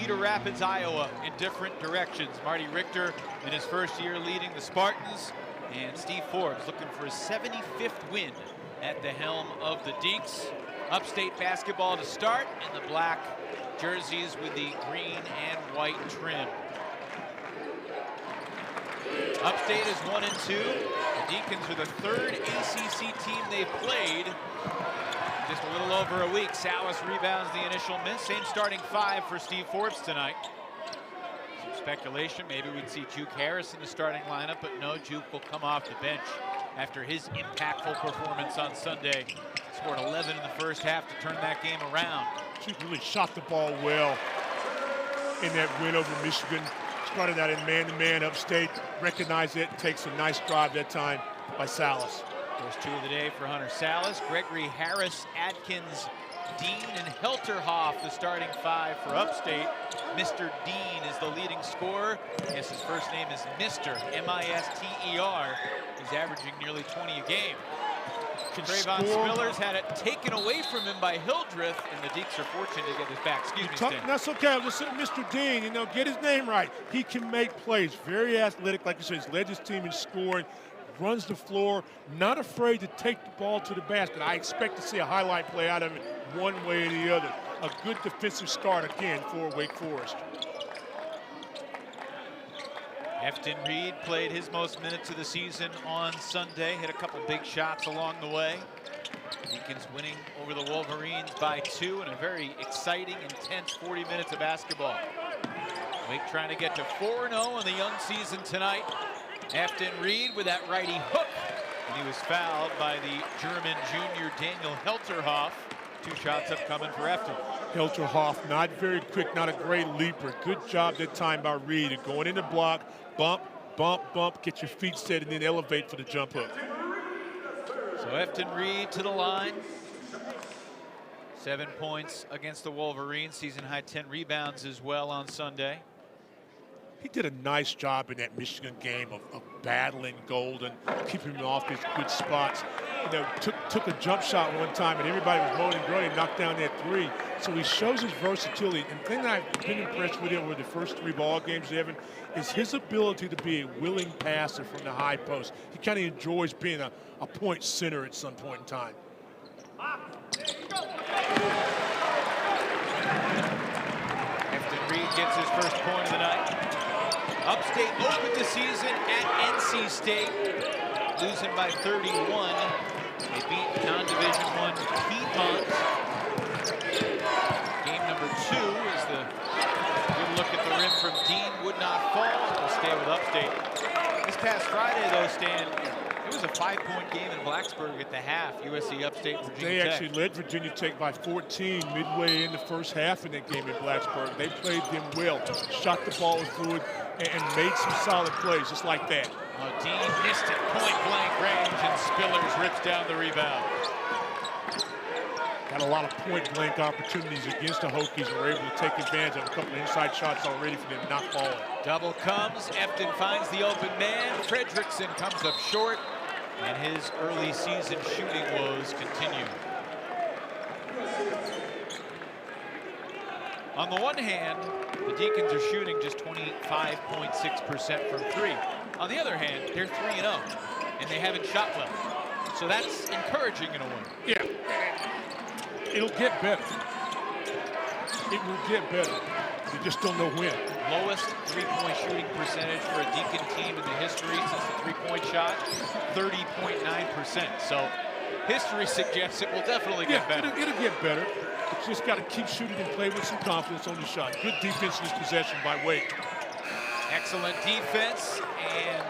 Cedar Rapids, Iowa in different directions. Marty Richter in his first year leading the Spartans, and Steve Forbes looking for his 75th win at the helm of the Deacs. Upstate basketball to start in the black jerseys with the green and white trim. Upstate is 1-2. The Deacons are the third ACC team they've played. Just a little over a week. Sallis rebounds the initial miss. Same starting five for Steve Forbes tonight. Some speculation, maybe we'd see Juke Harris in the starting lineup, but no, Juke will come off the bench after his impactful performance on Sunday. Scored 11 in the first half to turn that game around. Juke really shot the ball well in that win over Michigan. Started out in man-to-man. Upstate recognized it, takes a nice drive that time by Sallis. First two of the day for Hunter Sallis. Gregory Harris, Atkins, Dean, and Hildreth, the starting five for Upstate. Mr. Dean is the leading scorer. Yes, his first name is Mr. M-I-S-T-E-R. He's averaging nearly 20 a game. Trayvon Smillers had it taken away from him by Hildreth, and the Deacs are fortunate to get this back. Excuse me, Stan. That's okay. I was just saying, Mr. Dean, you know, get his name right. He can make plays. Very athletic, like you said. He's led his team in scoring, runs the floor, not afraid to take the ball to the basket. I expect to see a highlight play out of it one way or the other. A good defensive start again for Wake Forest. Efton Reed played his most minutes of the season on Sunday, hit a couple big shots along the way. Deacons winning over the Wolverines by 2 in a very exciting, intense 40 minutes of basketball. Wake trying to get to 4-0 in the young season tonight. Efton Reed with that righty hook, and he was fouled by the German junior Daniel Hildreth. 2 shots upcoming for Efton. Hildreth, not very quick, not a great leaper. Good job that time by Reed. Going in the block, bump, bump, bump, get your feet set, and then elevate for the jump hook. So Efton Reed to the line. 7 points against the Wolverines. Season high 10 rebounds as well on Sunday. He did a nice job in that Michigan game of battling Golden, keeping him off his good spots. You know, took a jump shot one time, and everybody was moaning and groaning, knocked down that 3. So he shows his versatility. And the thing that I've been impressed with him over the first 3 ball games, Evan, is his ability to be a willing passer from the high post. He kind of enjoys being a point center at some point in time. Efton Reed gets his first point of the night. Upstate opened the season at NC State, losing by 31. They beat non-Division I Piedmont. Game number 2 is the good look at the rim from Dean, would not fall. Will stay with Upstate. This past Friday, though, Stan, it was a 5-point game in Blacksburg at the half. USC Upstate, Virginia Tech. They actually led Virginia Tech by 14 midway in the first half in that game in Blacksburg. They played them well, shot the ball forward, and made some solid plays just like that. Dean missed it point-blank range, and Spillers rips down the rebound. Got a lot of point-blank opportunities against the Hokies and were able to take advantage of a couple of inside shots already for them not falling. Double comes, Efton finds the open man. Fredrickson comes up short, and his early season shooting woes continue. On the one hand, the Deacons are shooting just 25.6% from 3. On the other hand, they're 3-0, and they haven't shot well. So that's encouraging in a way. Yeah, it'll get better. It will get better. You just don't know when. Lowest three-point shooting percentage for a Deacon team in the history since the three-point shot, 30.9%. So history suggests it will definitely get better. It'll get better. It's just got to keep shooting and play with some confidence on the shot. Good defense in this possession by Wake. Excellent defense, and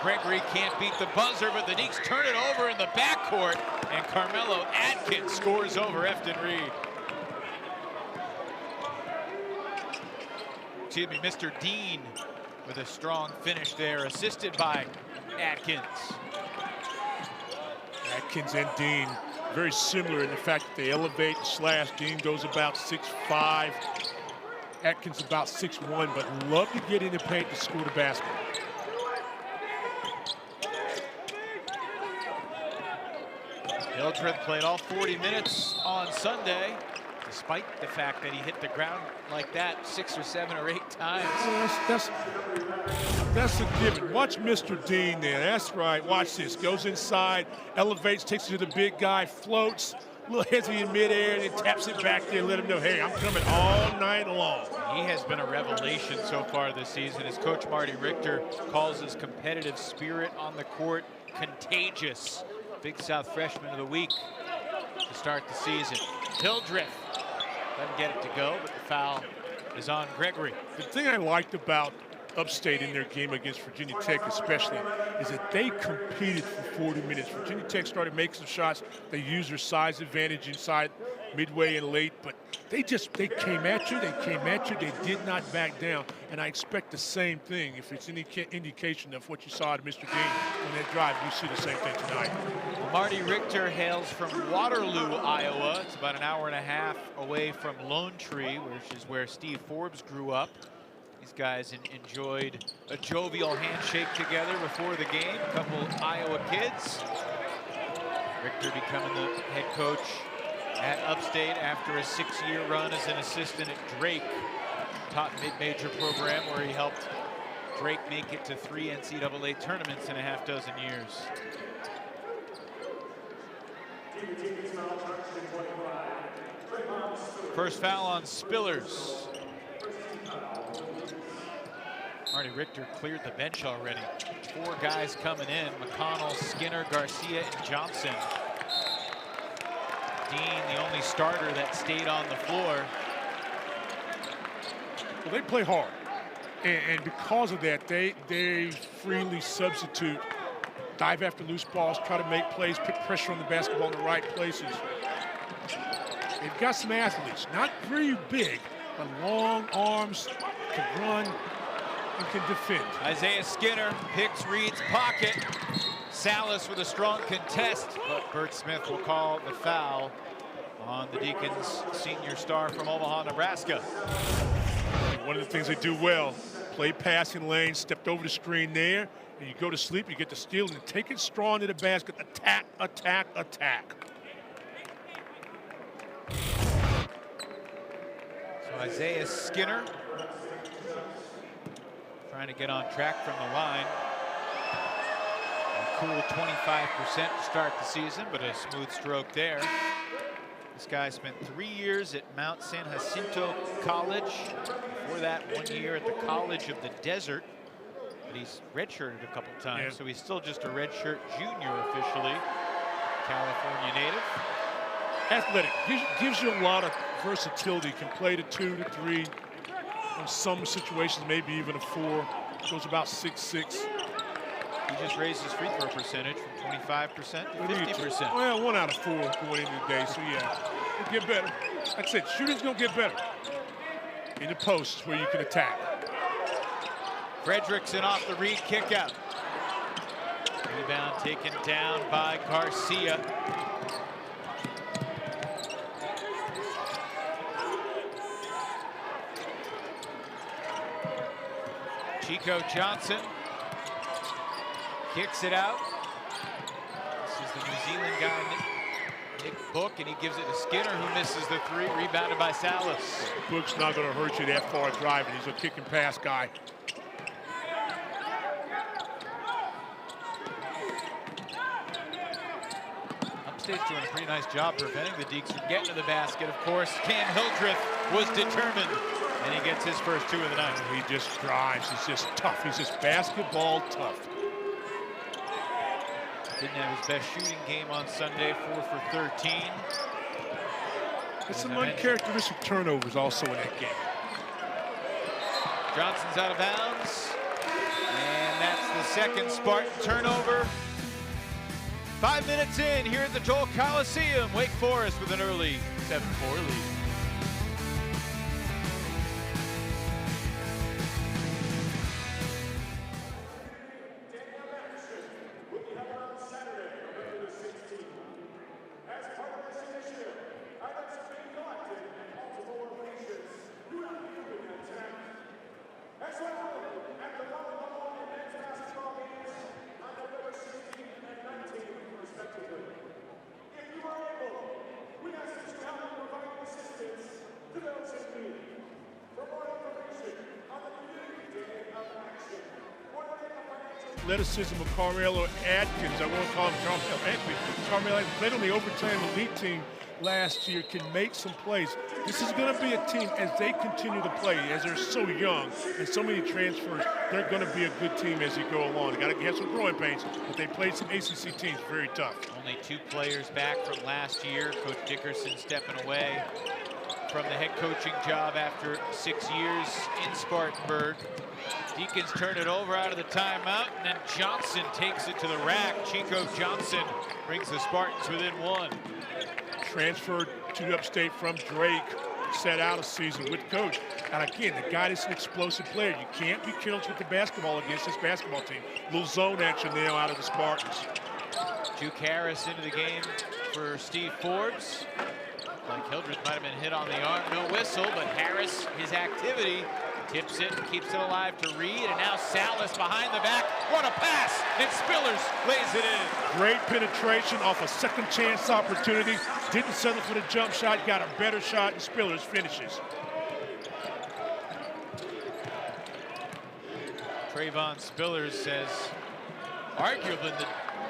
Gregory can't beat the buzzer, but the Deacs turn it over in the backcourt, and Carmelo Atkins scores over Efton Reed. Excuse me, Mr. Dean with a strong finish there, assisted by Atkins. Atkins and Dean, very similar in the fact that they elevate and slash. Dean goes about 6'5", Atkins about 6'1", but love to get in the paint to score the basket. Hildreth played all 40 minutes on Sunday. The despite the fact that he hit the ground like that 6 or 7 or 8 times. That's a given. Watch Mr. Dean there. That's right. Watch this. Goes inside, elevates, takes it to the big guy, floats, a little hezzy in midair, and then taps it back there, let him know, hey, I'm coming all night long. He has been a revelation so far this season. As Coach Marty Richter calls his competitive spirit on the court contagious. Big South Freshman of the Week to start the season. Hildreth doesn't get it to go, but the foul is on Gregory. The thing I liked about Upstate in their game against Virginia Tech especially is that they competed for 40 minutes. Virginia Tech started making some shots. They used their size advantage inside midway and late, but they came at you, they did not back down. And I expect the same thing. If it's any indication of what you saw at Mr. Dean on that drive, you see the same thing tonight. Marty Richter hails from Waterloo, Iowa. It's about an hour and a half away from Lone Tree, which is where Steve Forbes grew up. These guys enjoyed a jovial handshake together before the game. A couple Iowa kids. Richter becoming the head coach at Upstate after a 6-year run as an assistant at Drake, top mid-major program where he helped Drake make it to 3 NCAA tournaments in a half dozen years. First foul on Spillers. Marty Richter cleared the bench already. 4 guys coming in: McConnell, Skinner, Garcia, and Johnson. Dean, the only starter that stayed on the floor. Well, they play hard, and because of that, they freely substitute, dive after loose balls, try to make plays, put pressure on the basketball in the right places. They've got some athletes, not very big, but long arms, can run and can defend. Isaiah Skinner picks Reed's pocket. Sallis with a strong contest, but Bert Smith will call the foul on the Deacons senior star from Omaha, Nebraska. One of the things they do well, play passing lane, stepped over the screen there, and you go to sleep, you get the steal, and take it strong to the basket, attack, attack, attack. So Isaiah Skinner trying to get on track from the line. A cool 25% to start the season, but a smooth stroke there. This guy spent 3 years at Mount San Jacinto College. Before that, 1 year at the College of the Desert. But he's redshirted a couple times, yeah. So he's still just a redshirt junior officially. California native. Athletic, gives you a lot of versatility. Can play to 2 to 3. In some situations, maybe even a 4. Goes about 6'6". He just raised his free throw percentage from 25% to 50%. Well, 1 out of 4 going into the day, so yeah, it'll get better. Like I said, shooting's gonna get better. In the posts where you can attack. Fredrickson off the Reed kick out. Rebound taken down by Garcia. Chico Johnson kicks it out. This is the New Zealand guy, Nick Book, and he gives it to Skinner, who misses the 3, rebounded by Sallis. Book's not going to hurt you that far driving. He's a kick and pass guy. Upstate's doing a pretty nice job preventing the Deacs from getting to the basket. Of course, Cam Hildreth was determined, and he gets his first 2 of the night. He just drives. He's just tough. He's just basketball tough. Didn't have his best shooting game on Sunday, 4 for 13. There's some uncharacteristic turnovers also in that game. Johnson's out of bounds. And that's the second Spartan turnover. 5 minutes in here at the Toll Coliseum. Wake Forest with an early 7-4 lead. If you are able, we ask that you help provide assistance athleticism of Carmelo Atkins. I won't call him Carmelo Atkins. Carmelo Atkins played on the overtime elite team last year, can make some plays. This is going to be a team, as they continue to play, as they're so young and so many transfers, they're going to be a good team as they go along. They got to have some growing pains, but they played some ACC teams very tough. Only 2 players back from last year. Coach Dickerson stepping away from the head coaching job after 6 years in Spartanburg. Deacons turn it over out of the timeout, and then Johnson takes it to the rack. Chico Johnson brings the Spartans within 1. Transferred to Upstate from Drake, set out a season with coach. And again, the guy is an explosive player. You can't be careless with the basketball against this basketball team. Little zone action now out of the Spartans. Duke Harris into the game for Steve Forbes. Like Hildreth might have been hit on the arm, no whistle, but Harris, his activity, tips it and keeps it alive to Reed, and now Sallis behind the back. What a pass! And Spillers lays it in. Great penetration off a second chance opportunity. Didn't settle for the jump shot, got a better shot, and Spillers finishes. Trayvon Spillers says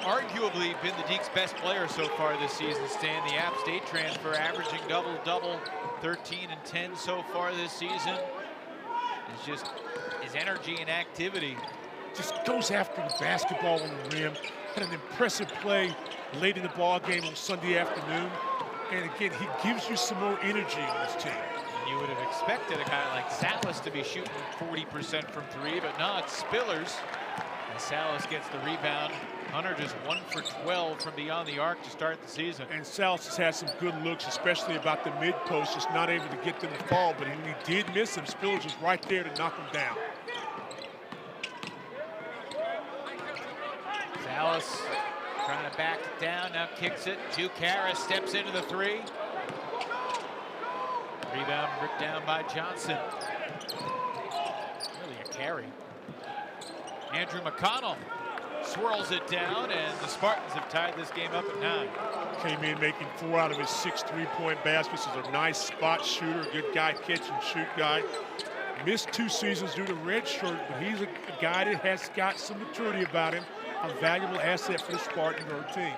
arguably been the Deacs' best player so far this season. Stan, the App State transfer, averaging double-double, 13 and 10 so far this season. It's just his energy and activity. Just goes after the basketball on the rim. Had an impressive play late in the ball game on Sunday afternoon. And again, he gives you some more energy on this team. And you would have expected a guy like Sallis to be shooting 40% from 3, but no, it's Spillers. And Sallis gets the rebound. Hunter just 1 for 12 from beyond the arc to start the season. And Sallis has had some good looks, especially about the mid-post, just not able to get them to fall. But when he did miss them, Spillers was right there to knock him down. Sallis trying to back it down, now kicks it. Duke Harris steps into the 3. Rebound ripped down by Johnson. Really a carry. Andrew McConnell swirls it down, and the Spartans have tied this game up at 9. Came in making 4 out of his 6 3-point baskets. He's a nice spot shooter, good guy, catch and shoot guy. Missed 2 seasons due to redshirt, but he's a guy that has got some maturity about him. A valuable asset for the Spartanburg team.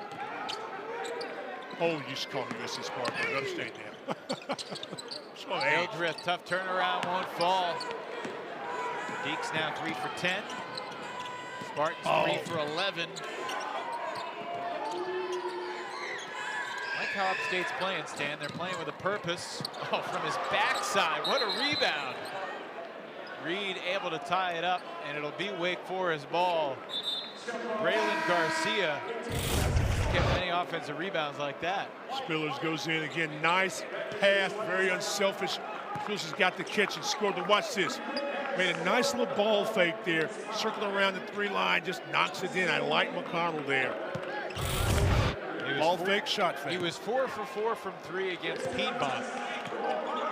Oh, you should call him USC Spartanburg, Upstate now. Hildreth, tough turnaround, won't fall. Deacs now 3 for 10. Spartans 3 for 11. Like how Upstate's playing, Stan. They're playing with a purpose. Oh, from his backside, what a rebound. Reed able to tie it up, and it'll be Wake Forest ball. Braylon Garcia get many offensive rebounds like that. Spillers goes in again, nice pass, very unselfish. Spillers has got the catch and scored. But watch this. Made a nice little ball fake there, circling around the 3 line, just knocks it in. I like McConnell there. Ball fake, shot fake. He was 4 for 4 from 3 against Piedmont.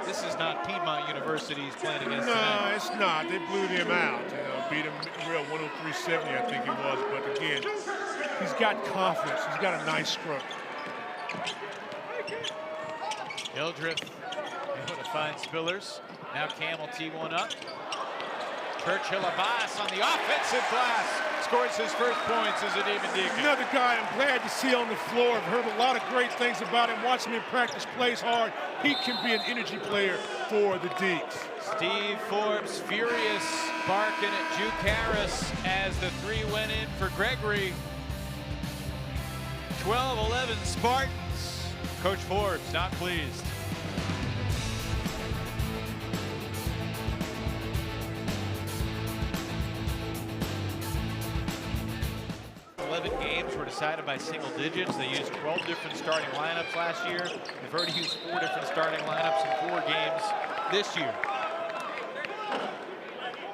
This is not Piedmont University he's playing against tonight. No, it's not. They blew them out. You know, beat him real 103-70, I think it was. But again, he's got confidence. He's got a nice stroke. Hildreth able to find Spillers. Now Camel T1 up. Churchill Abbas on the offensive glass scores his first points as a Demon Deacon. Another guy I'm glad to see on the floor. I've heard a lot of great things about him. Watch him in practice, plays hard. He can be an energy player for the Deacs. Steve Forbes furious, barking at Duke Harris as the 3 went in for Gregory. 12-11 Spartans. Coach Forbes not pleased. 11 games were decided by single digits. They used 12 different starting lineups last year. They've already used 4 different starting lineups in 4 games this year.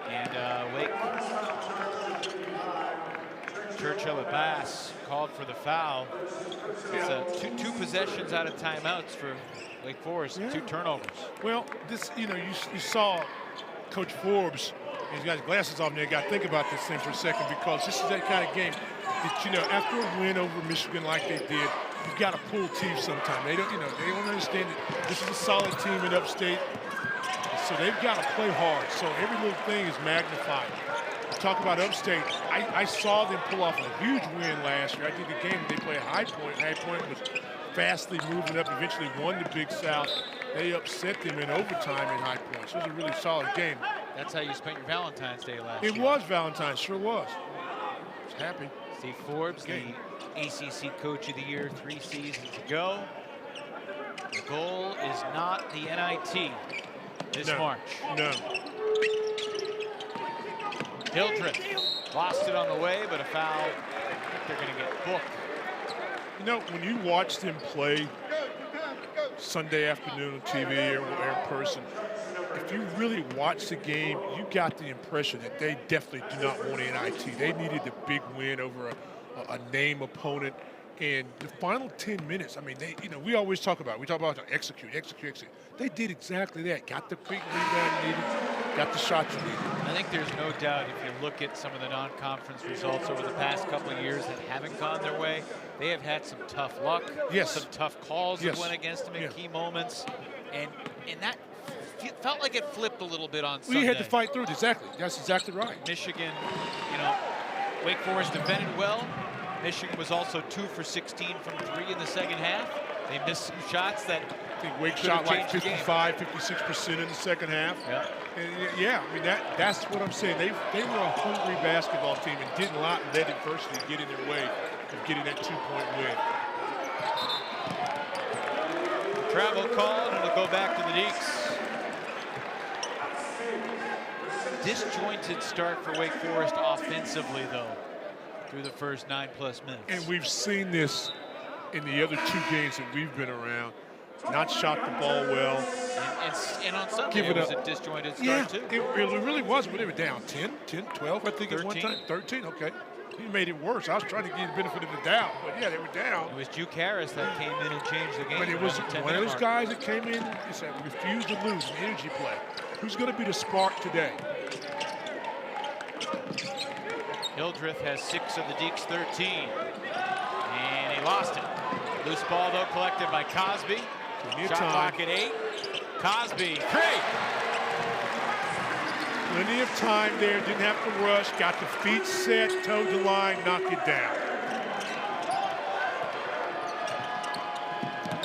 And Wake, Churchill Abbas called for the foul. It's two possessions out of timeouts for Wake Forest, 2 turnovers. Well, this, you saw Coach Forbes, he's got his glasses on there, got to think about this thing for a second, because this is that kind of game that, after a win over Michigan like they did, you've got to pull teeth sometime. They don't, they don't understand that this is a solid team in Upstate, so they've got to play hard. So every little thing is magnified. talk about Upstate. I saw them pull off a huge win last year. I think the game they played High Point. High Point was fastly moving up, eventually won the Big South. They upset them in overtime in High Point. So it was a really solid game. That's how you spent your Valentine's Day last year. It was Valentine's, sure was. I was happy. Steve Forbes, the ACC Coach of the Year 3 seasons ago. The goal is not the NIT this March. No. Hildreth lost it on the way, but a foul. I think they're going to get booked. You know, when you watch them play Sunday afternoon on TV or in person, if you really watch the game, you got the impression that they definitely do not want NIT. They needed the big win over a name opponent. And the final 10 minutes, I mean, we always talk about execute. They did exactly that. Got the quick rebound needed, got the shots needed. I think there's no doubt if you look at some of the non-conference results over the past couple of years that haven't gone their way, they have had some tough luck, some tough calls that went against them in key moments. And that felt like it flipped a little bit on Sunday. We had to fight through it, exactly. That's exactly right. Michigan, Wake Forest defended well. Michigan was also 2 for 16 from 3 in the second half. They missed some shots that I think Wake shot like 55, 56% in the second half. Yeah. And I mean, that's what I'm saying. They were a hungry basketball team and didn't let adversity get in their way of getting that 2-point win. Travel call, and it'll go back to the Deacs. Disjointed start for Wake Forest offensively, though, through the first 9+ minutes. And we've seen this in the other 2 games that we've been around. Not shot the ball well. And on Sunday, it was a disjointed start, too. It really was, but they were down 10, 12, I think, at one time. 13, okay. He made it worse. I was trying to give the benefit of the doubt, but yeah, they were down. It was Duke Harris that came in and changed the game. But it was one of those guys that came in and said, refused to lose an energy play. Who's going to be the spark today? Hildreth has 6 of the Deacs' 13. And he lost it. Loose ball, though, collected by Cosby. Shot clock at 8. Cosby, great! Plenty of time there, didn't have to rush, got the feet set, towed the line, knocked it down.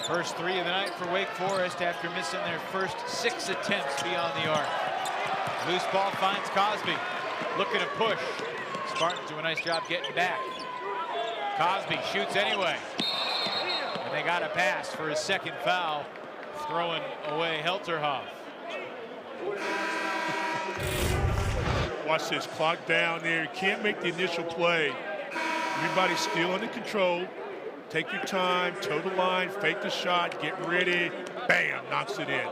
First 3 of the night for Wake Forest after missing their first 6 attempts beyond the arc. Loose ball finds Cosby, looking to push. Spartans do a nice job getting back. Cosby shoots anyway. And they got a pass for his second foul, throwing away Hildreth. Watch this, clock down there. You can't make the initial play. Everybody's still under control. Take your time, toe the line, fake the shot, get ready. Bam, knocks it in.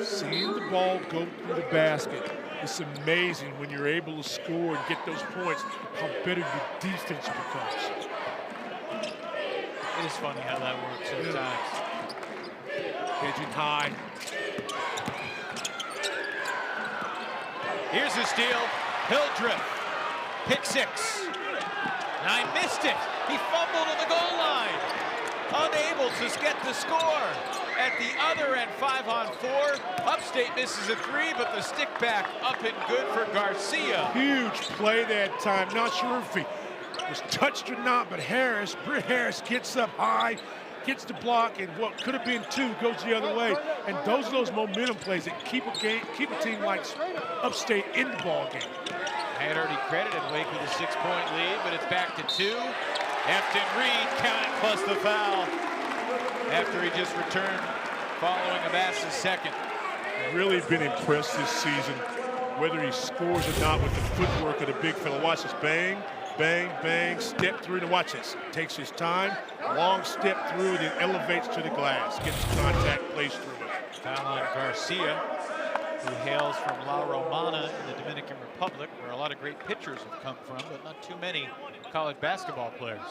Seeing the ball go through the basket, it's amazing when you're able to score and get those points, how better your defense becomes. It is funny how that works sometimes. Edging high. Here's the steal. Hildreth, pick 6. Now he missed it. He fumbled on the goal line. Unable to get the score. At the other end, 5-on-4. Upstate misses a 3, but the stick back up and good for Garcia. Huge play that time. Not sure if he was touched or not, but Britt Harris gets up high, gets the block, and what could have been 2 goes the other way. And those are those momentum plays that keep a team like Upstate in the ball game. I had already credited Wake with a 6-point lead, but it's back to 2. Efton Reed counted plus the foul after he just returned following Abbas's second. Really been impressed this season, whether he scores or not, with the footwork of the big fella. Watch this, bang, bang, bang, step through, and watch this. Takes his time, long step through, then elevates to the glass, gets contact, plays through it. Foul on Garcia, who hails from La Romana in the Dominican Republic, where a lot of great pitchers have come from, but not too many college basketball players.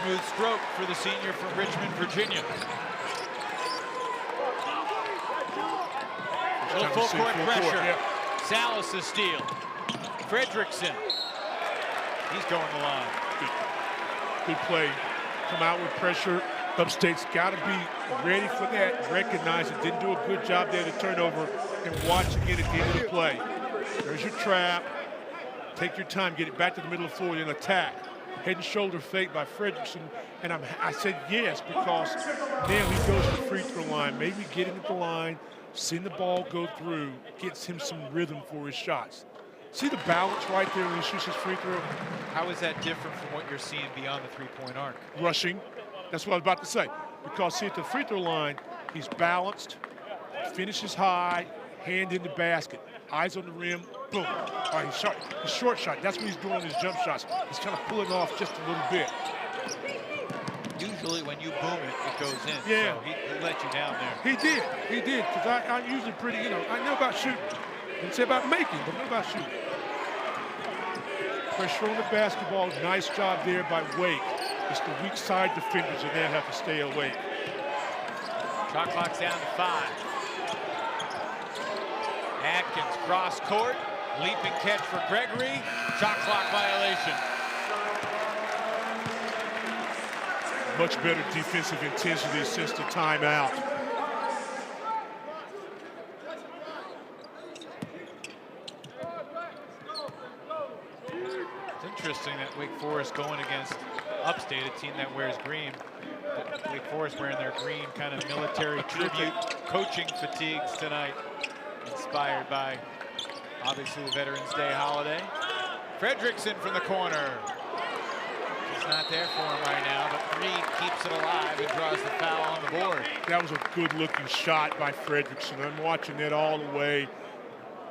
Smooth stroke for the senior from Richmond, Virginia. Little full court pressure. Sallis' steal. Fredrickson. He's going the line. Good play. Come out with pressure. Upstate's got to be ready for that. Recognize it. Didn't do a good job there to turnover. And watch again at the end of the play. There's your trap. Take your time. Get it back to the middle of the floor and attack. Head and shoulder fake by Fredrickson. And I said yes because now he goes to the free throw line. Maybe getting at the line, seeing the ball go through, gets him some rhythm for his shots. See the balance right there when he shoots his free throw? How is that different from what you're seeing beyond the three-point arc? Rushing. That's what I was about to say. Because see at the free throw line, he's balanced, finishes high, hand in the basket, eyes on the rim, boom. All right, he's short. His short shot. That's what he's doing on his jump shots. He's kind of pulling off just a little bit. Usually when you boom it, it goes in. Yeah. So he let you down there. He did. Because I'm usually pretty, I know about shooting. Didn't say about making, but what about shooting? Pressure on the basketball. Nice job there by Wake. It's the weak side defenders that then have to stay awake. Shot clock's down to 5. Atkins cross court. Leaping catch for Gregory. Shot clock violation. Much better defensive intensity since the timeout. It's interesting that Wake Forest going against Upstate, a team that wears green. Wake Forest wearing their green kind of military tribute coaching fatigues tonight, inspired by obviously the Veterans Day holiday. Fredrickson from the corner. It's not there for him right now, but Reed keeps it alive and draws the foul on the board. That was a good-looking shot by Fredrickson. I'm watching it all the way.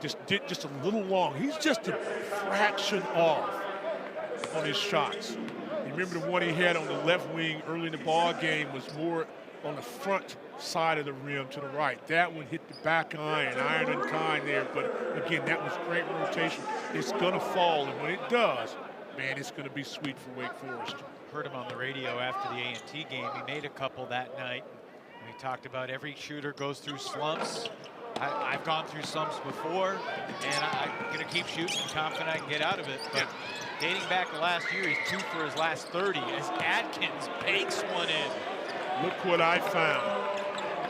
Just a little long. He's just a fraction off on his shots. You remember the one he had on the left wing early in the ball game was more on the front side of the rim to the right. That one hit the back iron and kind there. But again, that was great rotation. It's gonna fall, and when it does, man, it's gonna be sweet for Wake Forest. Heard him on the radio after the A&T game. He made a couple that night. We talked about every shooter goes through slumps. I've gone through slumps before, and I'm gonna keep shooting, confident I can get out of it. But dating back to last year, he's 2 for his last 30 as Atkins bakes one in. Look what I found.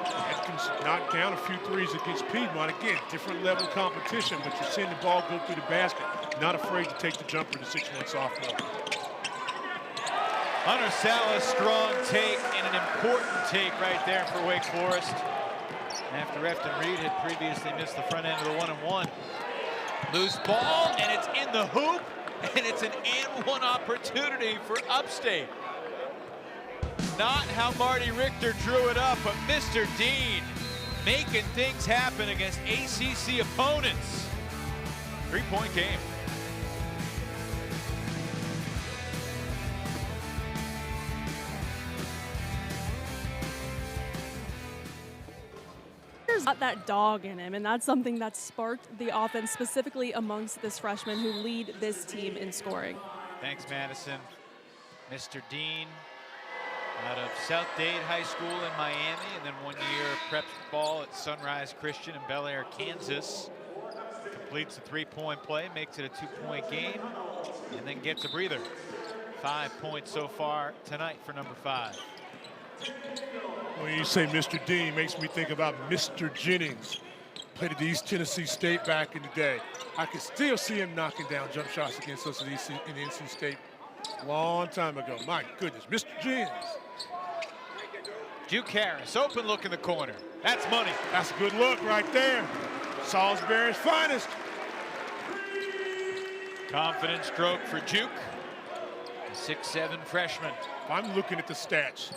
Atkins knocked down a few threes against Piedmont. Again, different level competition, but you're seeing the ball go through the basket. Not afraid to take the jumper, the 6'1" sophomore. Hunter Sallis, strong take and an important take right there for Wake Forest. After Efton Reed had previously missed the front end of the 1-and-1. Loose ball, and it's in the hoop, and it's an and-one opportunity for Upstate. Not how Marty Richter drew it up, but Mr. Dean making things happen against ACC opponents. 3-point game. There's got that dog in him, and that's something that sparked the offense, specifically amongst this freshman who lead this team in scoring. Thanks, Madison. Mr. Dean out of South Dade High School in Miami, and then 1 year of prep ball at Sunrise Christian in Bel Air, Kansas. Completes the 3-point play, makes it a 2-point game, and then gets a breather. 5 points so far tonight for number 5. When you say Mr. Dean, makes me think about Mr. Jennings. Played at East Tennessee State back in the day. I can still see him knocking down jump shots against us at NC State long time ago. My goodness, Mr. Jennings. Duke Harris, open look in the corner. That's money. That's a good look right there. Salisbury's finest. Confident stroke for Duke. The 6'7" freshman. I'm looking at the stats.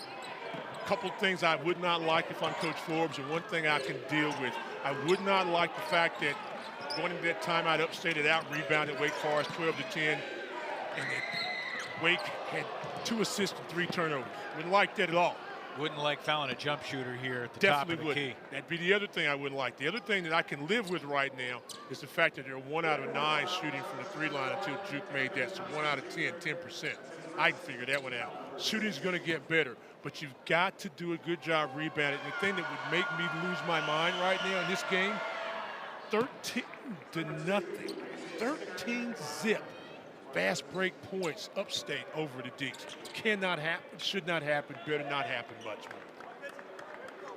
A couple things I would not like if I'm Coach Forbes, and one thing I can deal with. I would not like the fact that going into that timeout, Upstate had out-rebounded Wake Forest 12-10, and that Wake had 2 assists and 3 turnovers. Wouldn't like that at all. Wouldn't like fouling a jump shooter here at the Definitely top of the would. key. That'd be the other thing I wouldn't like. The other thing that I can live with right now is the fact that they're 1 out of 9 shooting from the 3 line until Duke made that. So 1 out of 10, 10%. I can figure that one out. Shooting's going to get better, but you've got to do a good job rebounding. The thing that would make me lose my mind right now in this game, 13-0. 13 zip fast break points Upstate over the Deacs. Cannot happen, should not happen, better not happen much more.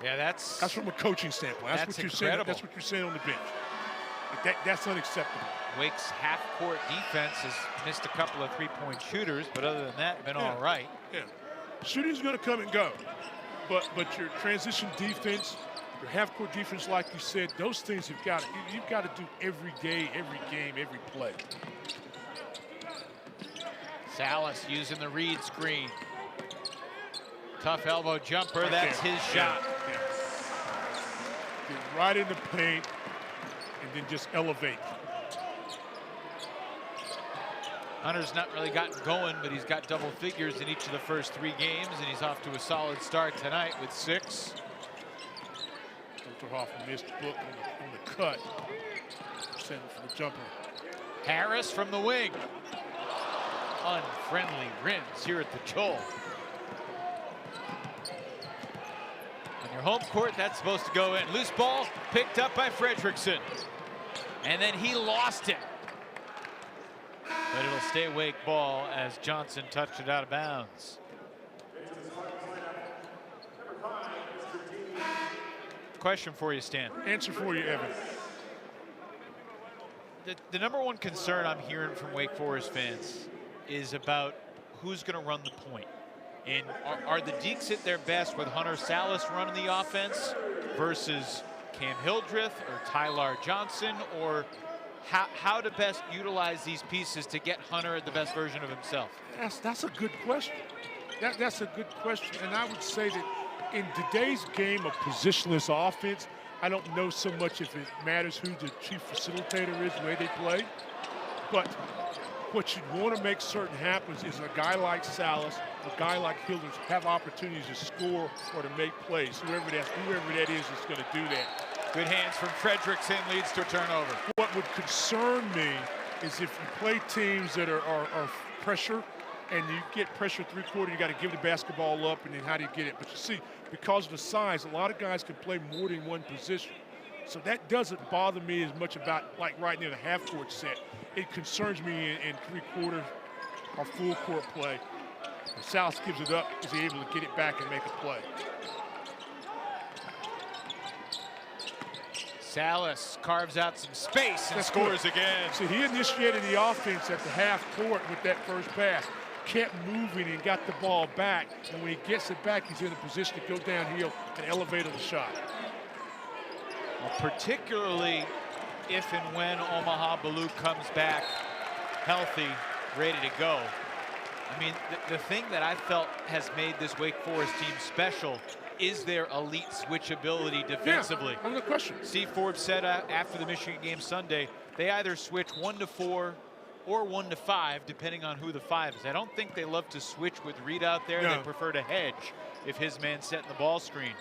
Yeah, that's from a coaching standpoint. That's what you're saying. That's what you're saying on the bench. That's unacceptable. Wake's half-court defense has missed a couple of three-point shooters, but other than that, been all right. Yeah, shooting's going to come and go, but your transition defense, your half-court defense, like you said, those things you've got to do every game, every play. Sallis using the read screen. Tough elbow jumper. Right That's there. his shot. Yeah. Get right in the paint and then just elevate. Hunter's not really gotten going, but he's got double figures in each of the first 3 games, and he's off to a solid start tonight with 6. Hildreth missed book on the cut. Send for the jumper. Harris from the wing. Unfriendly rims here at the Chol. On your home court, that's supposed to go in. Loose ball picked up by Fredrickson. And then he lost it. But it'll stay Wake ball as Johnson touched it out of bounds. Question for you, Stan. Answer for you, Evan. The number one concern I'm hearing from Wake Forest fans is about who's going to run the point. And are the Deacs at their best with Hunter Sallis running the offense versus Cam Hildreth or Tyler Johnson, or how to best utilize these pieces to get Hunter at the best version of himself? That's a good question. That's a good question. And I would say that in today's game of positionless offense, I don't know so much if it matters who the chief facilitator is, the way they play. But what you'd want to make certain happens is a guy like Sallis, a guy like Hildreth have opportunities to score or to make plays. Whoever that is going to do that. Good hands from Fredrickson, leads to a turnover. What would concern me is if you play teams that are pressure, and you get pressure three-quarter, you got to give the basketball up, and then how do you get it? But you see, because of the size, a lot of guys can play more than one position. So that doesn't bother me as much about, like, right near the half-court set. It concerns me in three-quarter or full-court play. When Sallis gives it up, is he able to get it back and make a play? Sallis carves out some space and scores again. See, he initiated the offense at the half court with that first pass. Kept moving and got the ball back. And when he gets it back, he's in a position to go downhill and elevate on the shot. Well, particularly if and when Omaha Baloo comes back healthy, ready to go. I mean, the thing that I felt has made this Wake Forest team special is their elite switchability defensively. Yeah, no question. Steve Forbes said after the Michigan game Sunday, they either switch 1 to 4 or 1 to 5, depending on who the 5 is. I don't think they love to switch with Reed out there. No. They prefer to hedge if his man's setting the ball screen.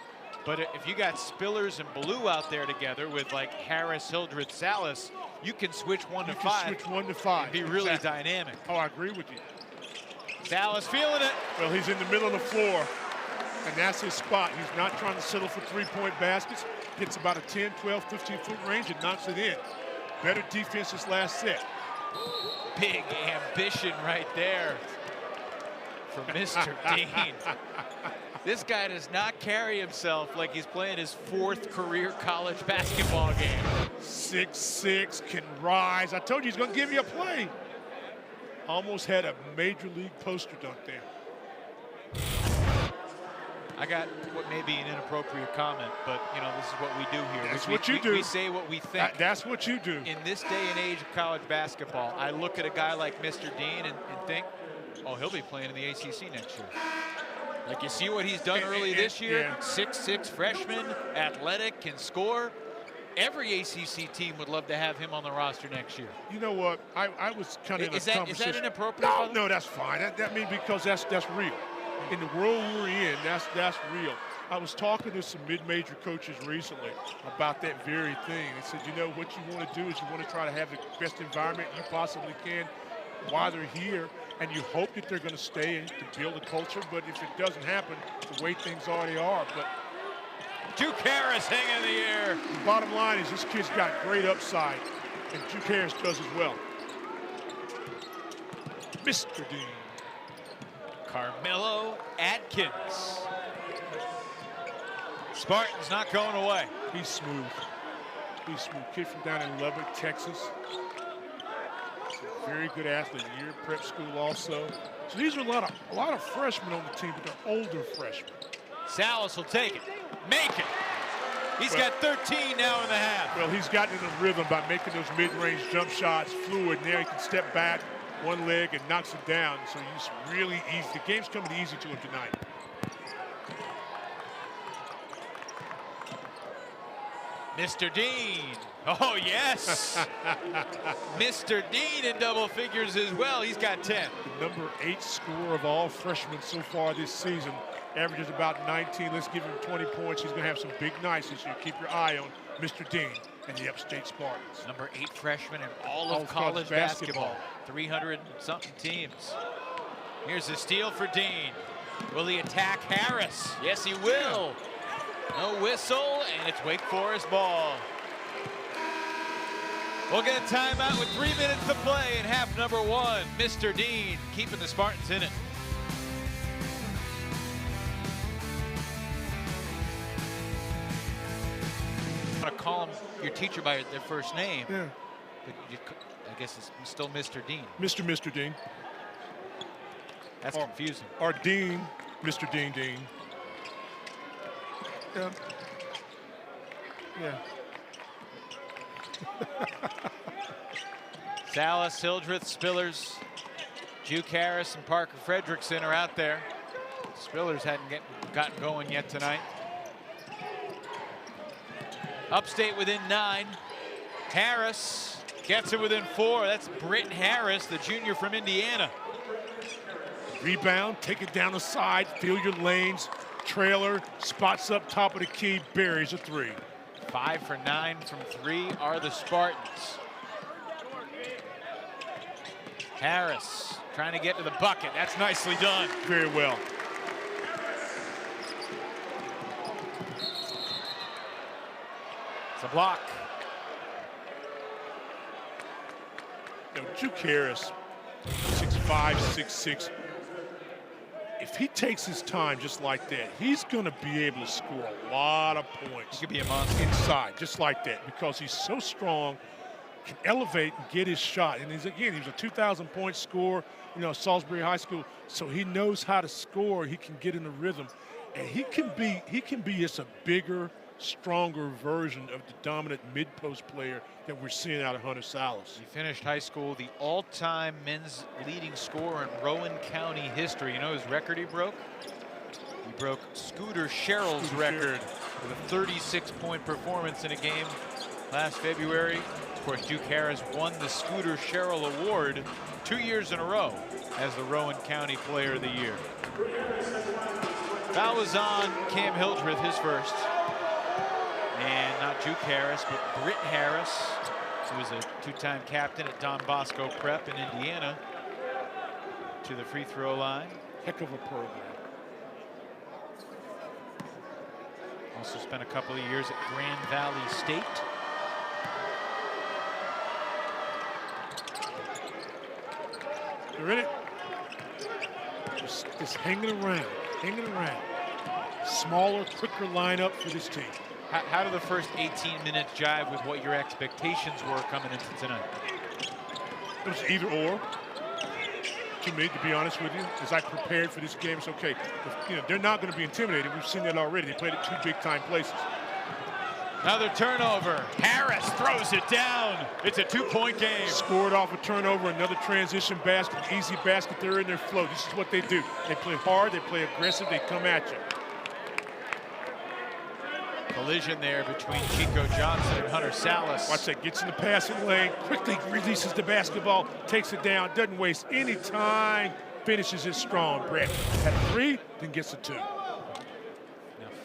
But if you got Spillers and Baloo out there together with like Harris, Hildreth, Sallis, you can switch 1 to 5. Switch 1 to 5. And be really dynamic. Oh, I agree with you. Sallis feeling it. Well, he's in the middle of the floor, and that's his spot. He's not trying to settle for three-point baskets. Gets about a 10, 12, 15-foot range and knocks it in. Better defense this last set. Big ambition right there from Mr. Dean. This guy does not carry himself like he's playing his 4th career college basketball game. 6'6", can rise. I told you he's going to give you a play. Almost had a major league poster dunk there. I got what may be an inappropriate comment, but you know, this is what we do here. That's what you do. We say what we think. That's what you do. In this day and age of college basketball, I look at a guy like Mr. Dean and think, oh, he'll be playing in the ACC next year. Like, you see what he's done early this year? Yeah. 6'6" freshman, athletic, can score. Every ACC team would love to have him on the roster next year. You know what? I was kind of in a conversation. Is that inappropriate? No, that's fine. That means because that's real. In the world we're in, that's real. I was talking to some mid-major coaches recently about that very thing. They said, you know, what you want to do is you want to try to have the best environment you possibly can while they're here, and you hope that they're going to stay and to build a culture. But if it doesn't happen, the way things already are. But Duke Harris hanging in the air. The bottom line is this kid's got great upside, and Duke Harris does as well. Mr. Dean. Carmelo Atkins. Spartan's not going away. He's smooth. He's smooth. Kid from down in Lubbock, Texas. He's a very good athlete. Year prep school also. So these are a lot of freshmen on the team, but they're older freshmen. Sallis will take it. Make it. He's got 13 now in the half. Well, he's gotten in a rhythm by making those mid-range jump shots fluid. Now he can step back one leg and knocks it down. So he's really easy. The game's coming easy to him tonight. Mr. Dean. Oh, yes. Mr. Dean in double figures as well. He's got 10. The number 8 scorer of all freshmen so far this season. Averages about 19. Let's give him 20 points. He's going to have some big nights this year. Keep your eye on Mr. Dean and the Upstate Spartans. Number 8 freshman in all of college basketball. 300-something teams. Here's a steal for Dean. Will he attack Harris? Yes, he will. No whistle, and it's Wake Forest ball. We'll get a timeout with 3 minutes to play in half number 1. Mr. Dean keeping the Spartans in it. I'm gonna call him your teacher by their first name. Yeah. But I guess it's still Mr. Dean. Mr. Dean. That's confusing. Our Dean, Mr. Dean. Yeah. Yeah. Sallis, Hildreth, Spillers, Juke Harris, and Parker Fredrickson are out there. Spillers hadn't gotten going yet tonight. Upstate within 9. Harris gets it within 4. That's Britton Harris, the junior from Indiana. Rebound, take it down the side, fill your lanes, trailer, spots up top of the key, buries a 3. 5 for 9 from 3 are the Spartans. Harris trying to get to the bucket. That's nicely done. Very well. It's a block. Juke Harris, 6'5", 6'6". If he takes his time just like that, he's going to be able to score a lot of points. He could be a monster inside, just like that, because he's so strong, can elevate and get his shot. And he was a 2,000-point scorer, Salisbury High School, so he knows how to score. He can get in the rhythm, and he can be just a bigger, stronger version of the dominant mid-post player that we're seeing out of Hunter Sallis. He finished high school the all-time men's leading scorer in Rowan County history. You know his record he broke? He broke Scooter Sherrill's record with a 36-point performance in a game last February. Of course, Juke Harris won the Scooter Sherrill Award 2 years in a row as the Rowan County Player of the Year. Foul was on Cam Hildreth, his first. And not Juke Harris, but Britt Harris, who was a 2-time captain at Don Bosco Prep in Indiana, to the free throw line. Heck of a program. Also spent a couple of years at Grand Valley State. They're in it. Just hanging around. Smaller, quicker lineup for this team. How do the first 18 minutes jive with what your expectations were coming into tonight? It was either or to me, to be honest with you. As I prepared for this game, it's okay. They're not going to be intimidated. We've seen that already. They played at 2 big-time places. Another turnover. Harris throws it down. It's a 2-point game. Scored off a turnover, another transition basket, easy basket. They're in their flow. This is what they do. They play hard, they play aggressive, they come at you. Collision there between Chico Johnson and Hunter Sallis. Watch that, gets in the passing lane, quickly releases the basketball, takes it down, doesn't waste any time, finishes it strong. Brett had a 3, then gets a 2. Now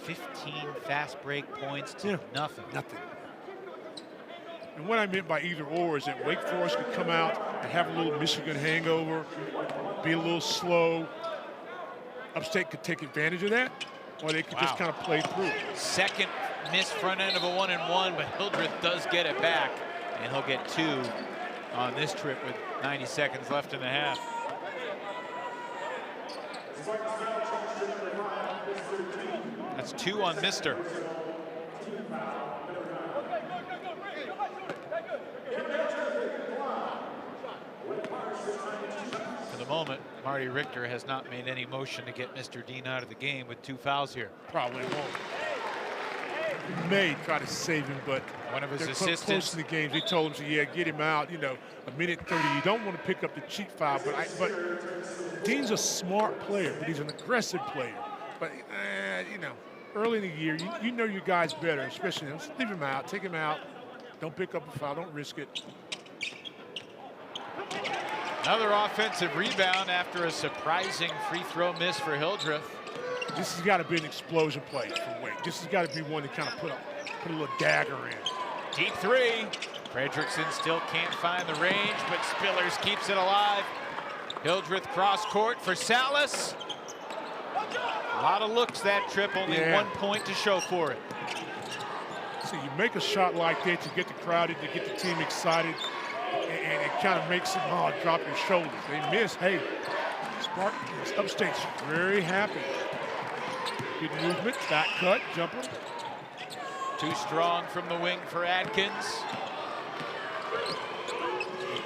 15 fast break points to nothing. And what I meant by either or is that Wake Forest could come out and have a little Michigan hangover, be a little slow. Upstate could take advantage of that, or they could just kind of play through. Second missed front end of a 1-and-1, but Hildreth does get it back, and he'll get 2 on this trip with 90 seconds left in the half. That's 2 on Mister. For the moment, Marty Richter has not made any motion to get Mr. Dean out of the game with 2 fouls here. Probably won't. May try to save him, but one of his they're assistants close in the game. They told him, so yeah, get him out. You know, a minute 30. You don't want to pick up the cheap foul, but Dean's a smart player, but he's an aggressive player. But you know, early in the year, you know your guys better, especially him. Leave him out, take him out. Don't pick up a foul. Don't risk it. Another offensive rebound after a surprising free throw miss for Hildreth. This has got to be an explosion play for Wake. This has got to be one to kind of put a little dagger in. Deep 3. Fredrickson still can't find the range, but Spillers keeps it alive. Hildreth cross court for Sallis. A lot of looks that trip, only 1 point to show for it. So you make a shot like that to get the crowd in, to get the team excited, and it kind of makes them drop your shoulders. They miss. Hey, Spartan, Upstate's very happy. Good movement, back cut, jumper. Too strong from the wing for Atkins.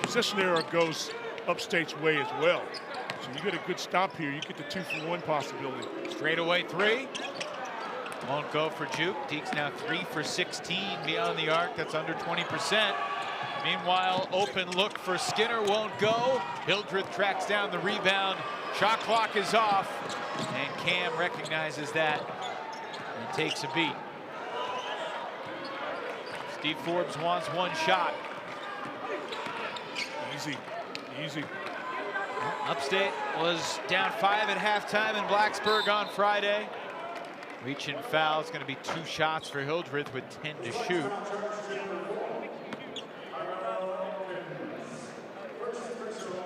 Possession error goes Upstate's way as well. So you get a good stop here. You get the 2-for-1 possibility. Straightaway 3. Won't go for Juke. Deacs now 3 for 16 beyond the arc. That's under 20%. Meanwhile, open look for Skinner won't go. Hildreth tracks down the rebound. Shot clock is off. And Cam recognizes that and takes a beat. Steve Forbes wants 1 shot. Easy, easy. Upstate was down 5 at halftime in Blacksburg on Friday. Reaching foul is going to be 2 shots for Hildreth with 10 to shoot.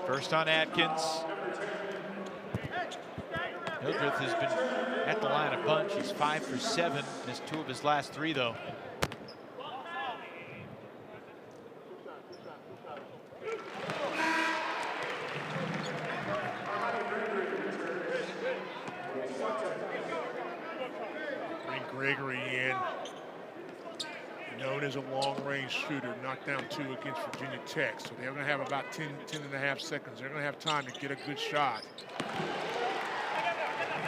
First on Atkins. Hildreth has been at the line a bunch. He's 5 for 7. Missed 2 of his last 3 though. Gregory in, known as a long-range shooter, knocked down 2 against Virginia Tech. So they're going to have about 10 and a half seconds. They're going to have time to get a good shot.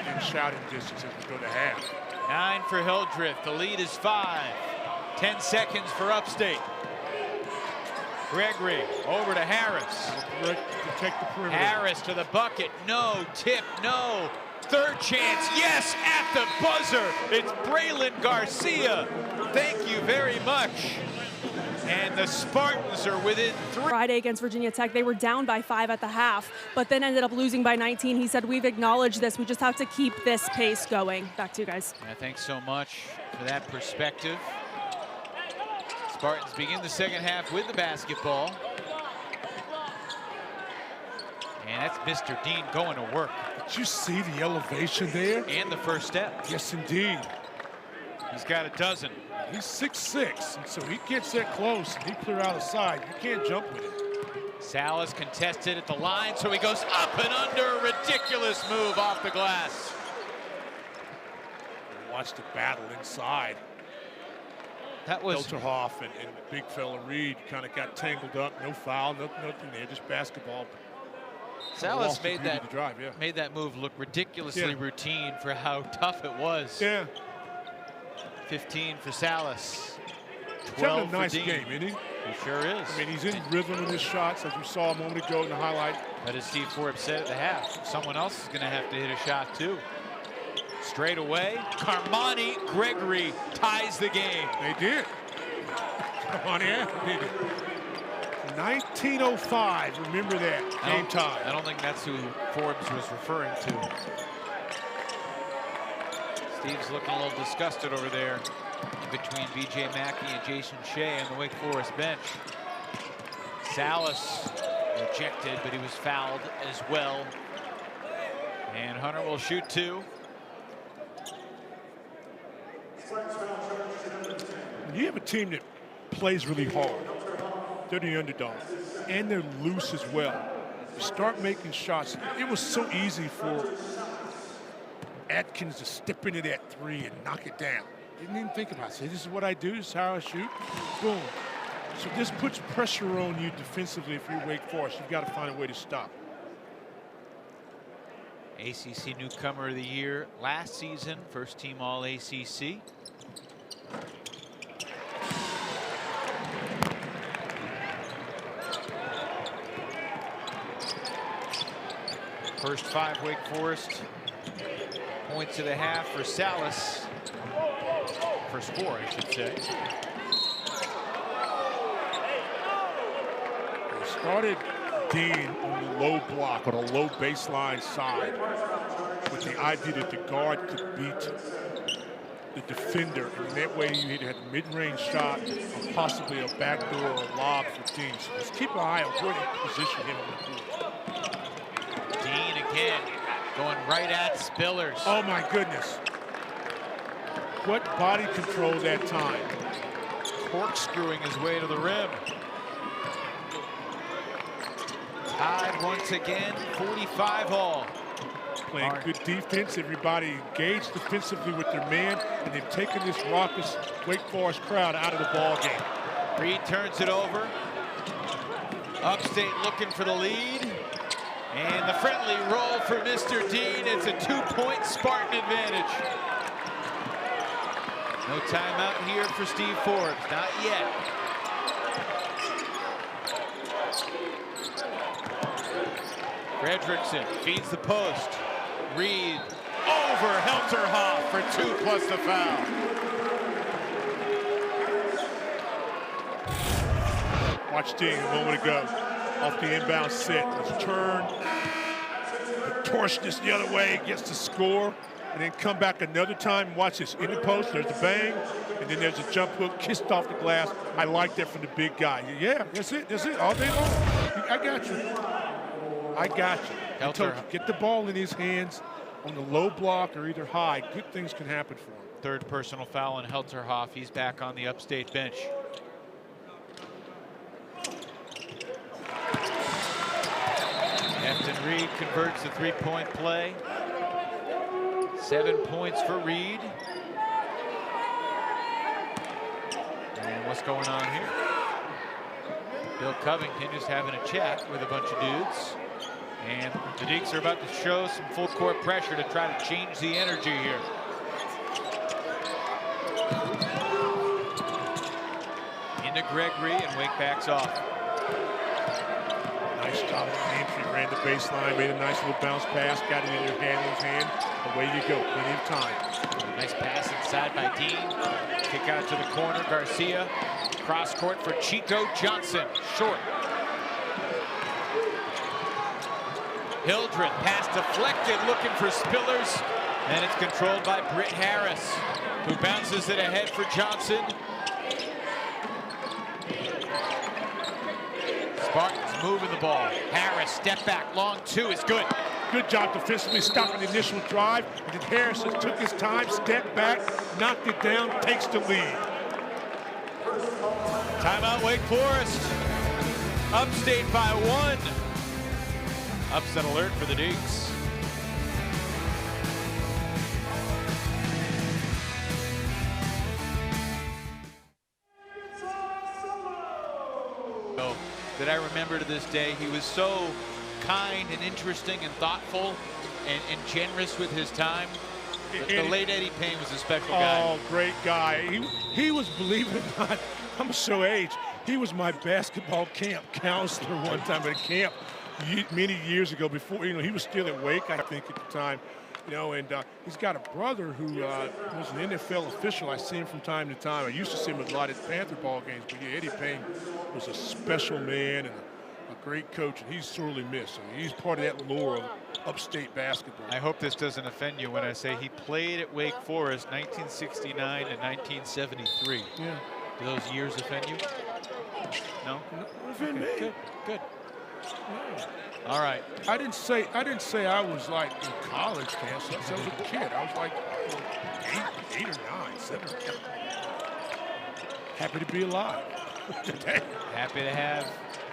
In shouting distance as we go to half. 9 for Hildreth. The lead is 5. 10 seconds for Upstate. Gregory over to Harris. Protect the perimeter. Harris to the bucket. No. Tip. No. Third chance. Yes, at the buzzer. It's Braylon Garcia. Thank you very much. And the Spartans are within 3. Friday against Virginia Tech, they were down by 5 at the half, but then ended up losing by 19. He said, we've acknowledged this. We just have to keep this pace going. Back to you guys. Yeah, thanks so much for that perspective. Spartans begin the second half with the basketball. And that's Mr. Dean going to work. Did you see the elevation there? And the first step. Yes, indeed. He's got a dozen. He's 6'6", and so he gets that close and he clear out the side. You can't jump with it. Sallis contested at the line, so he goes up and under. A ridiculous move off the glass. Watch the battle inside. That was Hildreth and the big fella Reed kind of got tangled up. No foul, nothing there, just basketball. Sallis made that drive, made that move look ridiculously routine for how tough it was. Yeah. 15 for Sallis. 12 He's having a nice for Dean. game, isn't he? He sure is. I mean, he's in rhythm in his shots, as we saw a moment ago in the highlight. But as Steve Forbes said at the half, someone else is going to have to hit a shot too. Straight away, Carmani Gregory ties the game. They did. Carmani did it. 19:05, remember that, game time. I don't think that's who Forbes was referring to. Steve's looking a little disgusted over there between B.J. Mackey and Jason Shea on the Wake Forest bench. Sallis rejected, but he was fouled as well. And Hunter will shoot 2. You have a team that plays really hard. They're the underdog, and they're loose as well. You start making shots. It was so easy for Atkins to step into that three and knock it down. Didn't even think about it. Say, this is what I do, this is how I shoot. Boom. So this puts pressure on you defensively if you're Wake Forest. You've got to find a way to stop. ACC Newcomer of the Year last season, first team All-ACC. First 5 Wake Forest points of the half for Sallis. First 4, I should say. They started Dean on the low block, on a low baseline side, with the idea that the guard could beat the defender, and that way you had a mid-range shot, or possibly a backdoor or a lob for Dean. So let's keep an eye on where they position him on the court. Dean again, going right at Spillers. Oh my goodness. What body control that time. Corkscrewing his way to the rim. Tied once again, 45 all. Playing good defense, everybody engaged defensively with their man, and they've taken this raucous Wake Forest crowd out of the ball game. Reed turns it over. Upstate looking for the lead. And the friendly roll for Mr. Dean. It's a 2-point Spartan advantage. No timeout here for Steve Forbes, not yet. Fredrickson feeds the post. Reed over Hildreth for 2 plus the foul. Watch Dean a moment ago. Off the inbound set, let's turn, contortionist the other way, gets to score, and then come back another time. Watch this, in the post, there's a bang, and then there's a jump hook, kissed off the glass. I like that from the big guy. Yeah, that's it, all day long. I got you. I got you. I told you, get the ball in his hands on the low block or either high. Good things can happen for him. Third personal foul on Hildreth. He's back on the Upstate bench. Efton Reed converts the 3-point play. 7 points for Reed. And what's going on here? Bill Covington just having a chat with a bunch of dudes. And the Deacs are about to show some full court pressure to try to change the energy here. Into Gregory, and Wake backs off. Nice job on the entry, ran the baseline, made a nice little bounce pass, got it in their handler's hand. Away you go, plenty of time. Nice pass inside by Dean. Kick out to the corner, Garcia. Cross court for Chico Johnson, short. Hildreth, pass deflected, looking for Spillers, and it's controlled by Britt Harris, who bounces it ahead for Johnson. Spartans moving the ball. Harris, step back, long 2 is good. Good job defensively stopping the initial drive. And then Harris took his time, stepped back, knocked it down, takes the lead. Timeout Wake Forest. Upstate by 1. Upset alert for the Deacs. That I remember to this day. He was so kind and interesting and thoughtful and generous with his time. The late Eddie Payne was a special guy. Oh, great guy. He was, believe it or not, I'm so aged. He was my basketball camp counselor one time at camp many years ago before, he was still at Wake, I think, at the time. And he's got a brother who was an NFL official. I see him from time to time. I used to see him a lot at Panther ball games, but yeah, Eddie Payne was a special man and a great coach, and he's sorely missed. He's part of that lore of Upstate basketball. I hope this doesn't offend you when I say he played at Wake Forest 1969 and 1973. Yeah. Do those years offend you? No? Offend me. Good. Yeah. All right. I didn't say I was like in college camp since I was a kid. I was like 8 or 9, 7. Happy to be alive today. Happy to have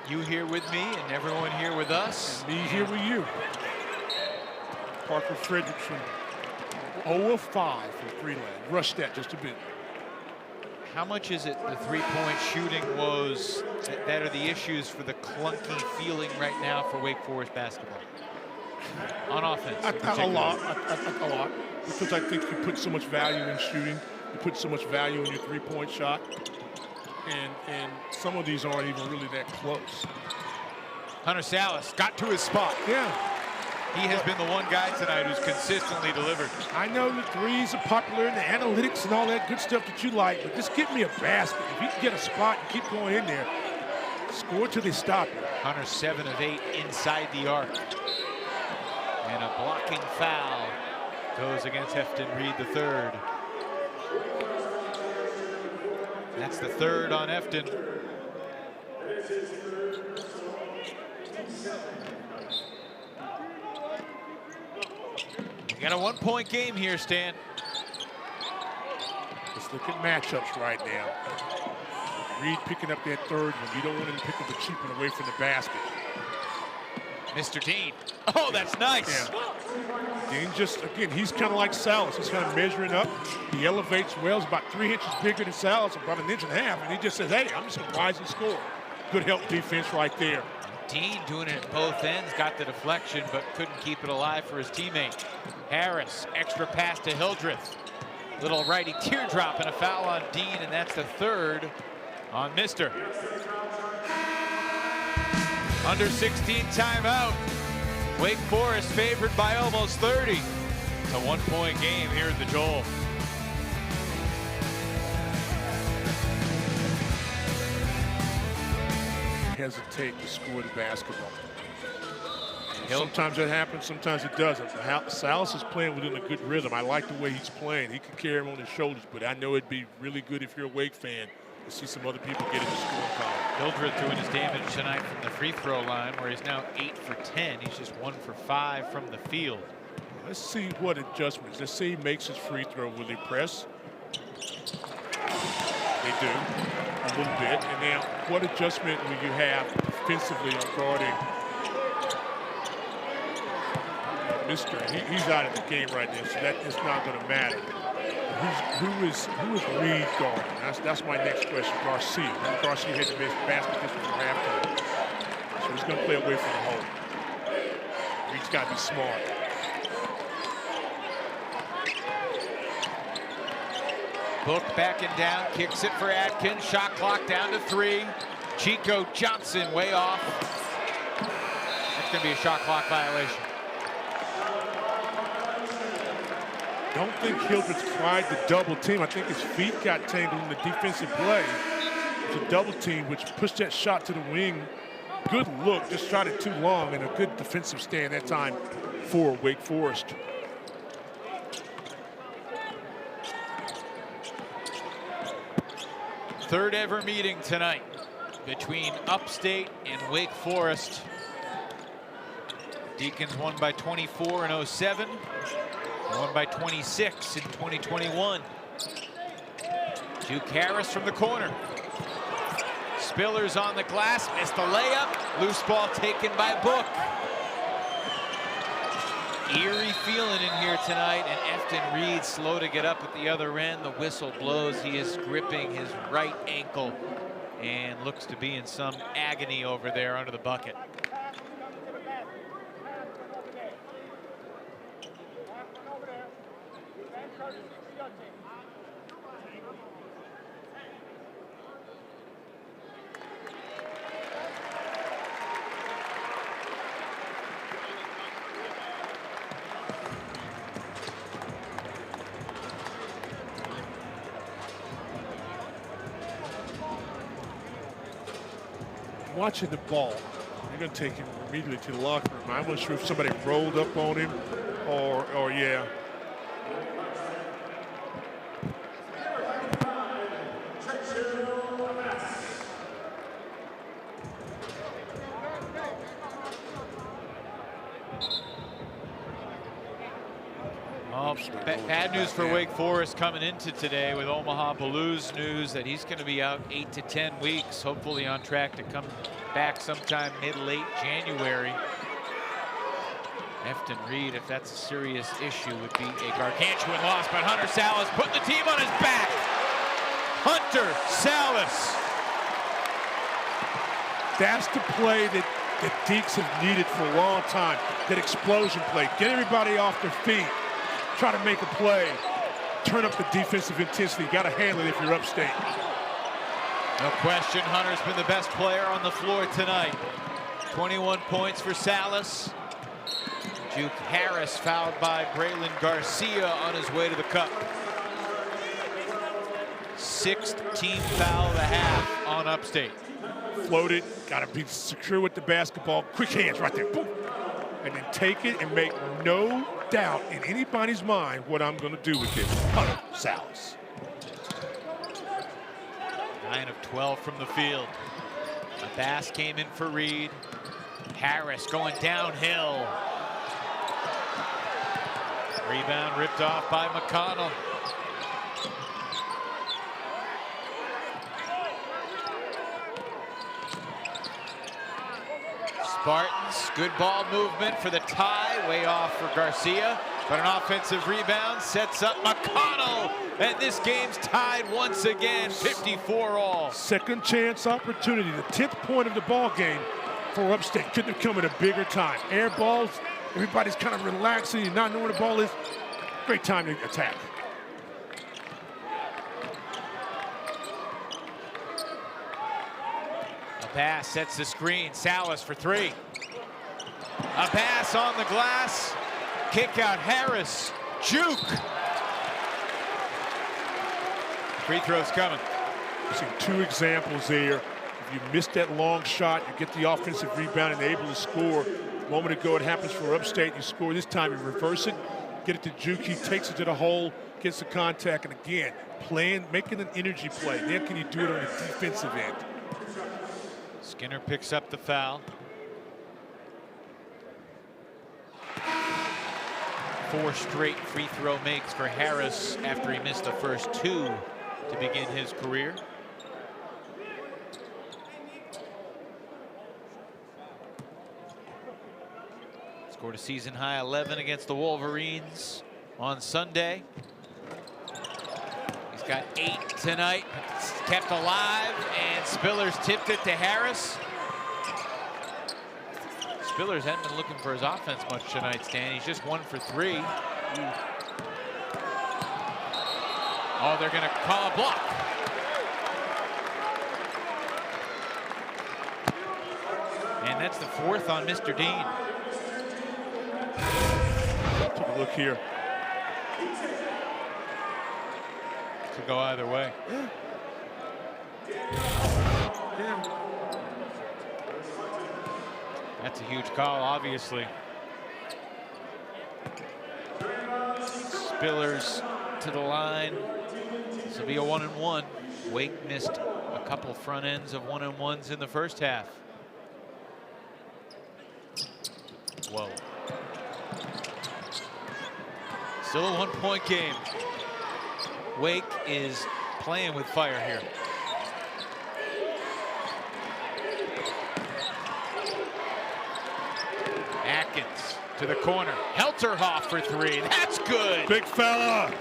you here with me and everyone here with us. And me here with you. Parker Fredrickson 0 of 5 from three-land. Rushed that just a bit. How much is it the three-point shooting woes that are the issues for the clunky feeling right now for Wake Forest basketball? On offense, A lot. Because I think you put so much value in shooting. You put so much value in your three-point shot. And some of these aren't even really that close. Hunter Sallis got to his spot. Yeah. He has been the one guy tonight who's consistently delivered. I know the threes are popular and the analytics and all that good stuff that you like, but just get me a basket. If you can get a spot and keep going in there, score till they stop you. Hunter 7 of 8 inside the arc. And a blocking foul goes against Efton Reed III. That's the third on Efton. You got a one-point game here, Stan. Let's look at matchups right now. Reed picking up that third one. You don't want him to pick up the cheap one away from the basket. Mr. Dean. Oh, that's nice. Yeah. Dean just, again, he's kind of like Sallis. He's kind of measuring up. He elevates well. He's about 3 inches bigger than Sallis, about 1.5 inches. And he just says, hey, I'm just going to rise and score. Good help defense right there. Dean doing it at both ends, got the deflection, but couldn't keep it alive for his teammate. Harris, extra pass to Hildreth. Little righty teardrop and a foul on Dean, and that's the third on Mister. Under 16 timeout. Wake Forest favored by almost 30. It's a one-point game here at the Joel. Hesitate to score the basketball. Sometimes that happens, sometimes it doesn't. Sallis is playing within a good rhythm. I like the way he's playing. He can carry him on his shoulders, but I know it'd be really good if you're a Wake fan to see some other people get in the scoring column. Hildreth doing his damage tonight from the free throw line, where he's now 8 for 10. He's just 1 for 5 from the field. Let's see what adjustments. Let's see he makes his free throw. Will they press? They do, a little bit. And now, what adjustment will you have defensively on guarding Mister? He's out of the game right now, so that is not going to matter. Who is Reed guarding? That's my next question. Garcia. Garcia had the best basket this from halftime. So he's going to play away from the hole. Reed's got to be smart. Book backing down, kicks it for Atkins. Shot clock down to 3. Chico Johnson way off. That's going to be a shot clock violation. Don't think Hildreth tried the double team. I think his feet got tangled in the defensive play. It's a double team, which pushed that shot to the wing. Good look, just shot it too long, and a good defensive stand that time for Wake Forest. Third ever meeting tonight between Upstate and Wake Forest. Deacons won by 24 in 07. Won by 26 in 2021. Duke Harris from the corner. Spillers on the glass, missed the layup. Loose ball taken by Book. Eerie feeling in here tonight, and Efton Reed slow to get up at the other end. The whistle blows. He is gripping his right ankle and looks to be in some agony over there under the bucket. Watching the ball, you're going to take him immediately to the locker room. I'm not sure if somebody rolled up on him or yeah. Bad news for Wake Forest coming into today with Omaha Blues news that he's going to be out 8 to 10 weeks, hopefully on track to come back sometime mid-late January. Efton Reed, if that's a serious issue, would be a gargantuan loss, but Hunter Sallis putting the team on his back. Hunter Sallis. That's the play that Deacs have needed for a long time, that explosion play. Get everybody off their feet, try to make a play, turn up the defensive intensity. Got to handle it if you're Upstate. No question, Hunter's been the best player on the floor tonight. 21 points for Sallis. Juke Harris fouled by Braylon Garcia on his way to the cup. 6th team foul of the half on Upstate. Floated, got to be secure with the basketball. Quick hands right there, boom. And then take it and make no doubt in anybody's mind what I'm going to do with it. Hunter Sallis. 9 of 12 from the field. Bass came in for Reed. Harris going downhill. Rebound ripped off by McConnell. Spartans, good ball movement for the tie, way off for Garcia, but an offensive rebound sets up McConnell, and this game's tied once again, 54 all. Second chance opportunity, the 10th point of the ball game for Upstate. Couldn't have come at a bigger time. Air balls, everybody's kind of relaxing and not knowing where the ball is. Great time to attack. Abbas sets the screen. Sallis for 3. Abbas on the glass. Kick out Harris. Juke. Free throw's coming. You've seen 2 examples there. If you miss that long shot, you get the offensive rebound and able to score. A moment ago, it happens for Upstate. You score this time, you reverse it, get it to Juke. He takes it to the hole, gets the contact, and again, making an energy play. Then can you do it on the defensive end? Skinner picks up the foul. 4 straight free throw makes for Harris after he missed the first 2 to begin his career. Scored a season high 11 against the Wolverines on Sunday. He's got 8 tonight, kept alive, and Spillers tipped it to Harris. Spillers hadn't been looking for his offense much tonight, Stan. He's just 1 for 3. Oh, they're going to call a block. And that's the 4th on Mr. Dean. Take a look here. Could go either way. That's a huge call, obviously. Spillers to the line. This will be a 1-and-1. Wake missed a couple front ends of 1-and-1s in the first half. Whoa. Still a 1-point game. Wake is playing with fire here. Atkins to the corner. Helterhoff for 3. That's good. Big fella.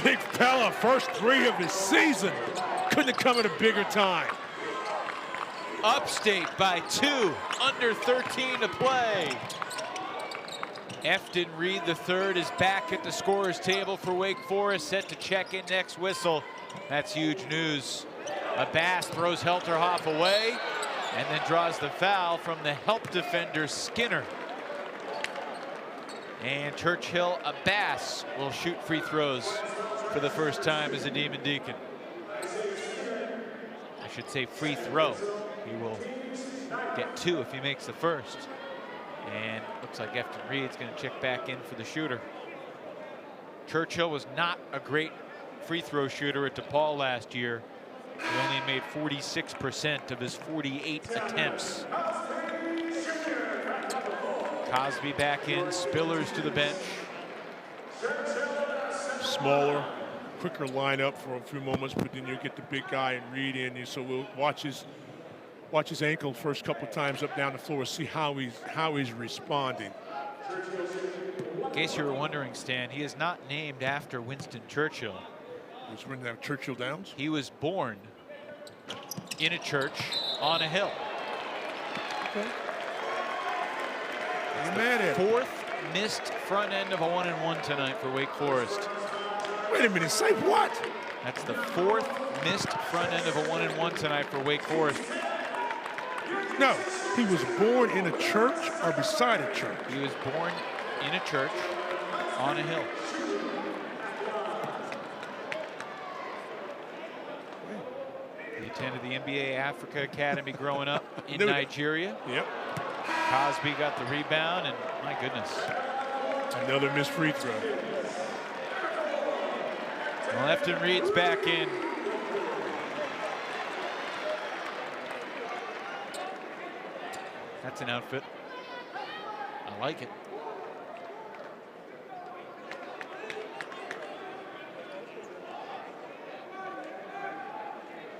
Big fella. First 3 of his season. Couldn't have come at a bigger time. Upstate by 2. Under 13 to play. Efton Reed III is back at the scorer's table for Wake Forest, set to check in next whistle. That's huge news. Abbas throws Helterhoff away and then draws the foul from the help defender Skinner. And Churchill Abbas will shoot free throws for the first time as a Demon Deacon. I should say free throw. He will get 2 if he makes the first. And looks like Efton Reed's going to check back in for the shooter. Churchill was not a great free throw shooter at DePaul last year. He only made 46% of his 48 attempts. Cosby back in, Spillers to the bench. Smaller, quicker lineup for a few moments, but then you get the big guy and Reed in. So we'll watch his ankle first couple of times up down the floor, see how he's responding. In case you were wondering, Stan, he is not named after Winston Churchill. He was written down Churchill Downs. He was born in a church on a hill. Okay. It's You're mad at him. fourth missed front end of a 1-and-1 tonight for Wake Forest. Wait a minute, say what? That's the fourth missed front end of a 1-and-1 tonight for Wake Forest. No, he was born in a church or beside a church. He was born in a church on a hill. He attended the NBA Africa Academy growing up in Nigeria. Yep. Cosby got the rebound, and my goodness. Another missed free throw. Well, Efton Reed's back in. That's an outfit. I like it.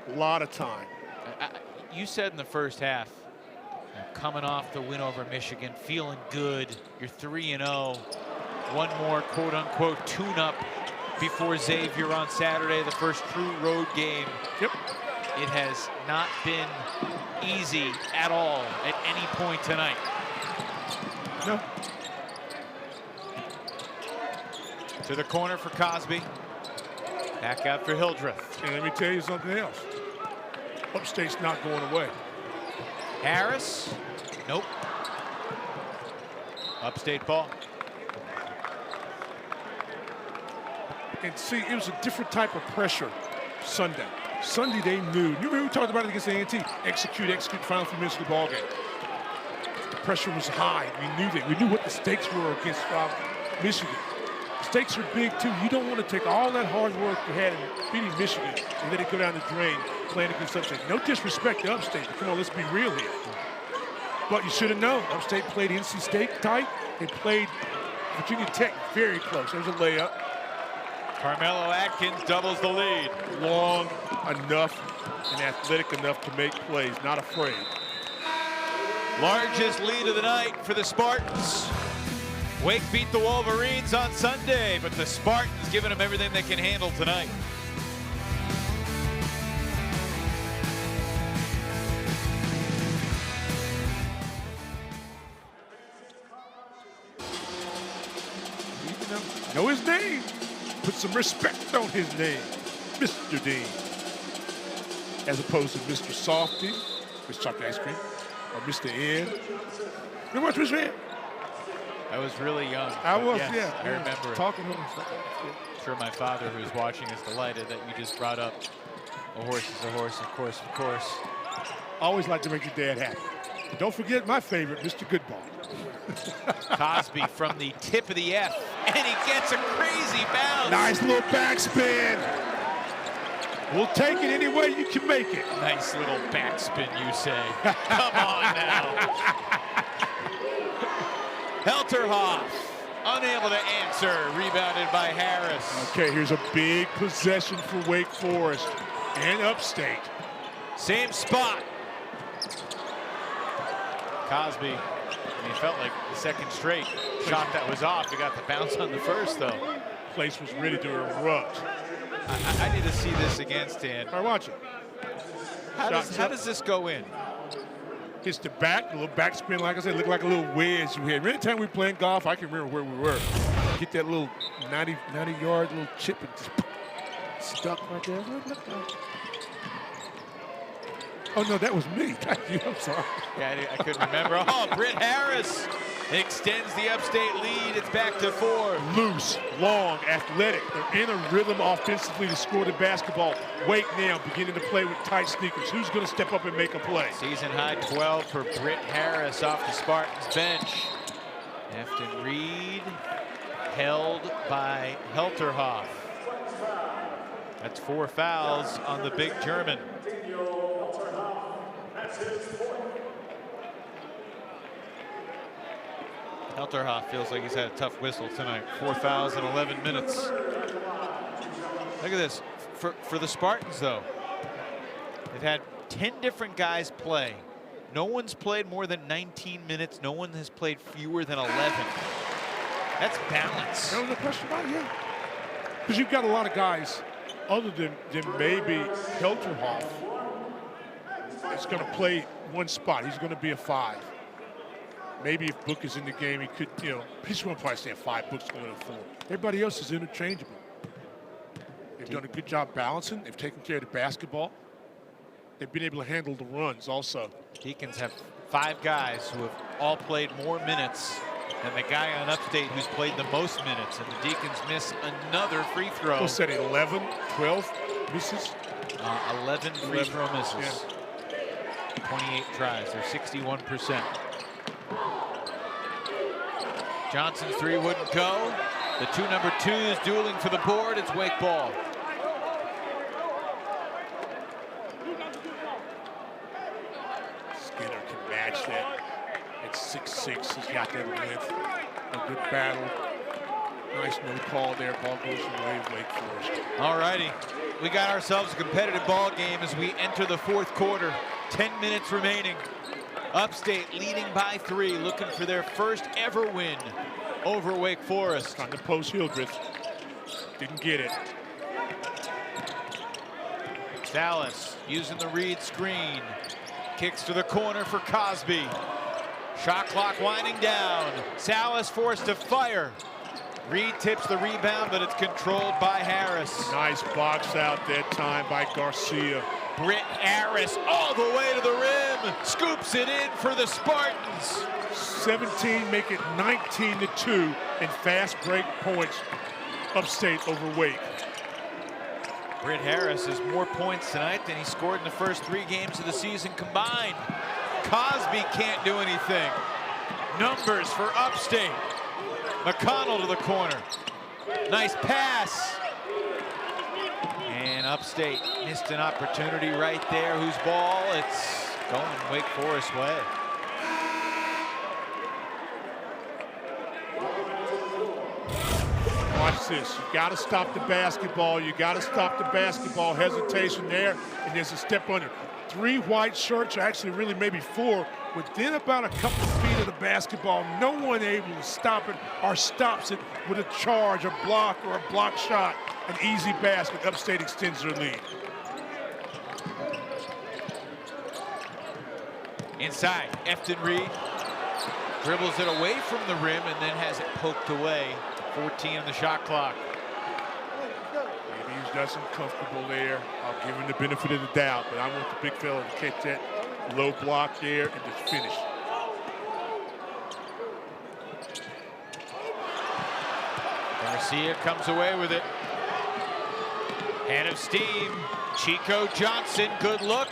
A lot of time. You said in the first half, coming off the win over Michigan, feeling good. You're 3-0. One more quote-unquote tune-up before Xavier on Saturday, the first true road game. Yep. It has not been easy at all at any point tonight. No. To the corner for Cosby. Back out for Hildreth. And let me tell you something else. Upstate's not going away. Harris. Nope. Upstate ball. And see, it was a different type of pressure Sunday. Sunday they knew. You remember we talked about it against A&T. Execute, final few minutes of the ball game. The pressure was high. We knew that. We knew what the stakes were against Michigan. Stakes are big too. You don't want to take all that hard work you had in beating Michigan and let it go down the drain playing against Upstate. No disrespect to Upstate, but come on, let's be real here. But you should have known. Upstate played NC State tight. They played Virginia Tech very close. There's a layup. Carmelo Atkins doubles the lead. Long enough and athletic enough to make plays, not afraid. Largest lead of the night for the Spartans. Wake beat the Wolverines on Sunday, but the Spartans giving them everything they can handle tonight. Know his name. Put some respect on his name, Mr. Dean. As opposed to Mr. Softy, Mr. Chocolate Ice Cream, or Mr. N. You watch Mr. N? I was really young. I was, yes, yeah. I remember it. Talking to him and stuff. I'm sure my father, who's watching, is delighted that you just brought up a horse is a horse, of course, of course. Always like to make your dad happy. But don't forget my favorite, Mr. Goodball. Cosby from the tip of the F, and he gets a crazy bounce. Nice little backspin. We'll take it any way you can make it. Nice little backspin, you say. Come on now. Hildreth, unable to answer, rebounded by Harris. Okay, here's a big possession for Wake Forest and Upstate. Same spot. Cosby, he felt like the second straight shot that was off. He got the bounce on the first, though. Place was ready to erupt. I need to see this again, Stan. All right, watch it. How does this go in? Hits the back, a little backspin, like I said, looked like a little wedge you had. Every time we were playing golf, I can remember where we were. Get that little 90-yard little chip and just stuck right there. Oh, no, that was me. Thank you. I'm sorry. Yeah, I couldn't remember. Oh, Britt Harris extends the Upstate lead. It's back to 4. Loose, long, athletic. They're in a rhythm offensively to score the basketball. Wake now beginning to play with tight sneakers. Who's going to step up and make a play? Season high 12 for Britt Harris off the Spartans bench. Efton Reed held by Hildreth. That's 4 fouls on the big German. Hildreth feels like he's had a tough whistle tonight. 4 fouls in 11 minutes. Look at this. For the Spartans, though, they've had 10 different guys play. No one's played more than 19 minutes. No one has played fewer than 11. That's balance. No question about it, yeah. Because you've got a lot of guys other than maybe Hildreth is going to play one spot. He's going to be a 5. Maybe if Book is in the game, he could, he's going to probably stay at 5. Book's going to 4. Everybody else is interchangeable. They've done a good job balancing. They've taken care of the basketball. They've been able to handle the runs also. Deacons have 5 guys who have all played more minutes than the guy on Upstate who's played the most minutes. And the Deacons miss another free throw. What's that, 11, 12 misses? 11 free throw misses. Yeah. 28 tries. They're 61%. Johnson's 3 wouldn't go. The 2 number 2s dueling for the board. It's Wake ball. Skinner can match that. At 6'6", he's got that length. A good battle. Nice no call there. Ball goes away, Wake Forest. All righty. We got ourselves a competitive ball game as we enter the 4th quarter. 10 minutes remaining. Upstate leading by 3, looking for their first ever win over Wake Forest. Trying to post Hildreth. Didn't get it. Sallis using the read screen. Kicks to the corner for Cosby. Shot clock winding down. Sallis forced to fire. Reed tips the rebound, but it's controlled by Harris. Nice box out that time by Garcia. Britt Harris all the way to the rim. Scoops it in for the Spartans. 17, make it 19-2 in fast break points. Upstate over Wake. Britt Harris has more points tonight than he scored in the first 3 games of the season combined. Cosby can't do anything. Numbers for Upstate. McConnell to the corner. Nice pass. And Upstate missed an opportunity right there. Whose ball? It's going Wake Forest way. Watch this. You got to stop the basketball. You got to stop the basketball. Hesitation there, and there's a step under. 3 white shirts, actually really maybe 4, within about a couple of feet of the basketball. No one able to stop it or stops it with a charge, a block, or a block shot. An easy basket. Upstate extends their lead. Inside, Efton Reed dribbles it away from the rim and then has it poked away. 14 on the shot clock. Maybe he's just uncomfortable there. I'll give him the benefit of the doubt, but I want the big fella to catch that low block there and just finish. Garcia comes away with it. Head of steam. Chico Johnson, good look.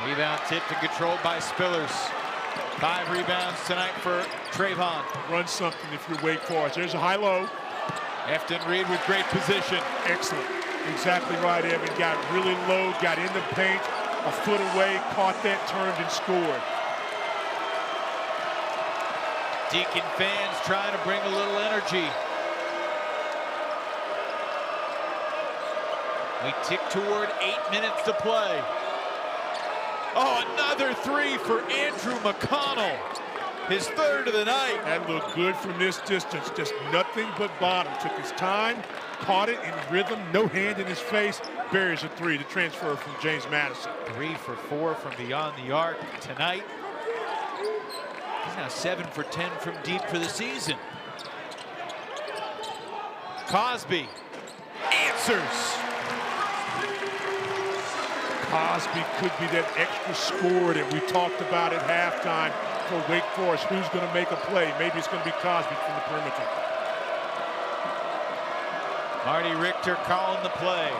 Rebound tipped and controlled by Spillers. 5 rebounds tonight for Trayvon. Run something if you're Wake Forest. There's a high-low. Efton Reed with great position. Excellent. Exactly right, Evan. Got really low, got in the paint, a foot away, caught that, turned and scored. Deacon fans trying to bring a little energy. We tick toward 8 minutes to play. Oh, another 3 for Andrew McConnell. His 3rd of the night. That looked good from this distance. Just nothing but bottom. Took his time, caught it in rhythm, no hand in his face. Buries a 3 to transfer from James Madison. 3 for 4 from beyond the arc tonight. He's now 7 for 10 from deep for the season. Cosby answers. Cosby could be that extra score that we talked about at halftime for Wake Forest. Who's going to make a play? Maybe it's going to be Cosby from the perimeter. Marty Richter calling the play.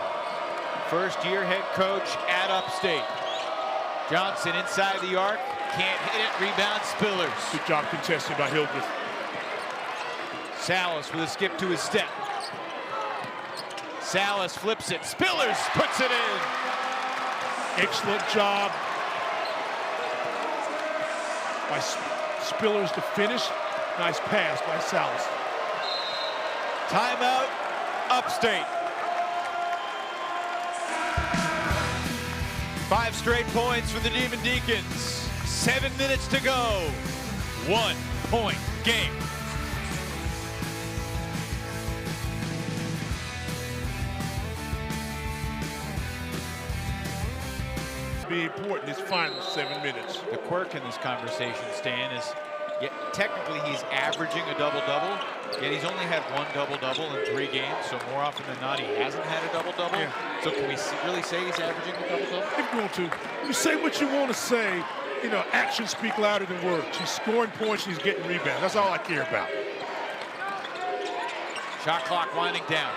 First-year head coach at Upstate. Johnson inside the arc. Can't hit it. Rebound Spillers. Good job contested by Hildreth. Sallis with a skip to his step. Sallis flips it. Spillers puts it in. Excellent job by Spillers to finish. Nice pass by Sallis. Timeout, Upstate. 5 straight points for the Demon Deacons. 7 minutes to go. 1-point game. be important this final 7 minutes. The quirk in this conversation, Stan, is technically he's averaging a double-double, yet he's only had one double-double in 3 games, so more often than not, he hasn't had a double-double. Yeah. So can we really say he's averaging a double-double? If you want to. You say what you want to say. You know, actions speak louder than words. She's scoring points, she's getting rebounds. That's all I care about. Shot clock winding down.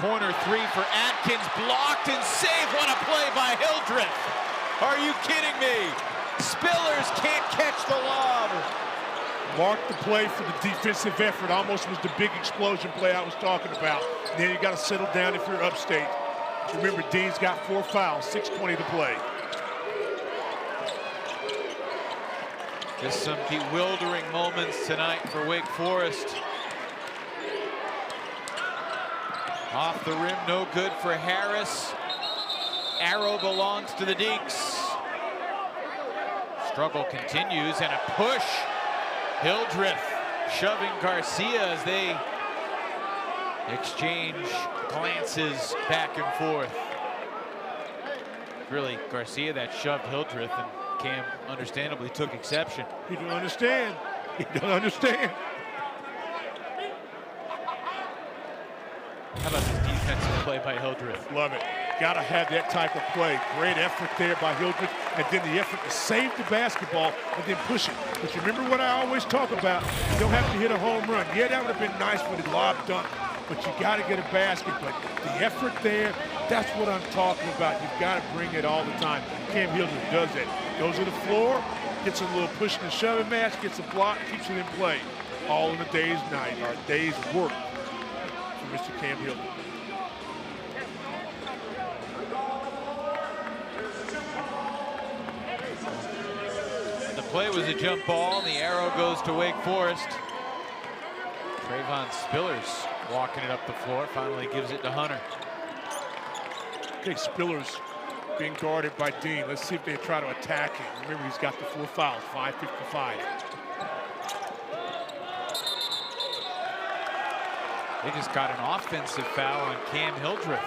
Corner 3 for Atkins, blocked and saved. What a play by Hildreth. Are you kidding me? Spillers can't catch the lob. Mark the play for the defensive effort. Almost was the big explosion play I was talking about. And then you got to settle down if you're Upstate. Remember, Dean's got 4 fouls, 6:20 to play. Just some bewildering moments tonight for Wake Forest. Off the rim, no good for Harris. Arrow belongs to the Deacs. Struggle continues and a push. Hildreth shoving Garcia as they exchange glances back and forth. Really, Garcia that shoved Hildreth, and Cam understandably took exception. He don't understand. He don't understand. How about this defensive play by Hildreth? Love it. Got to have that type of play. Great effort there by Hildreth, and then the effort to save the basketball and then push it. But you remember what I always talk about? You don't have to hit a home run. Yeah, that would have been nice with a lob dunk, but you got to get a basket. But the effort there, that's what I'm talking about. You've got to bring it all the time. Cam Hildreth does that. Goes to the floor, gets a little pushing and shoving match, gets a block, keeps it in play. All in a day's night, or a day's work for Mr. Cam Hildreth. The play was a jump ball, and the arrow goes to Wake Forest. Trayvon Spillers walking it up the floor, finally gives it to Hunter. Okay, Spillers being guarded by Dean. Let's see if they try to attack him. Remember, he's got the 4 fouls, 5:55. They just got an offensive foul on Cam Hildreth.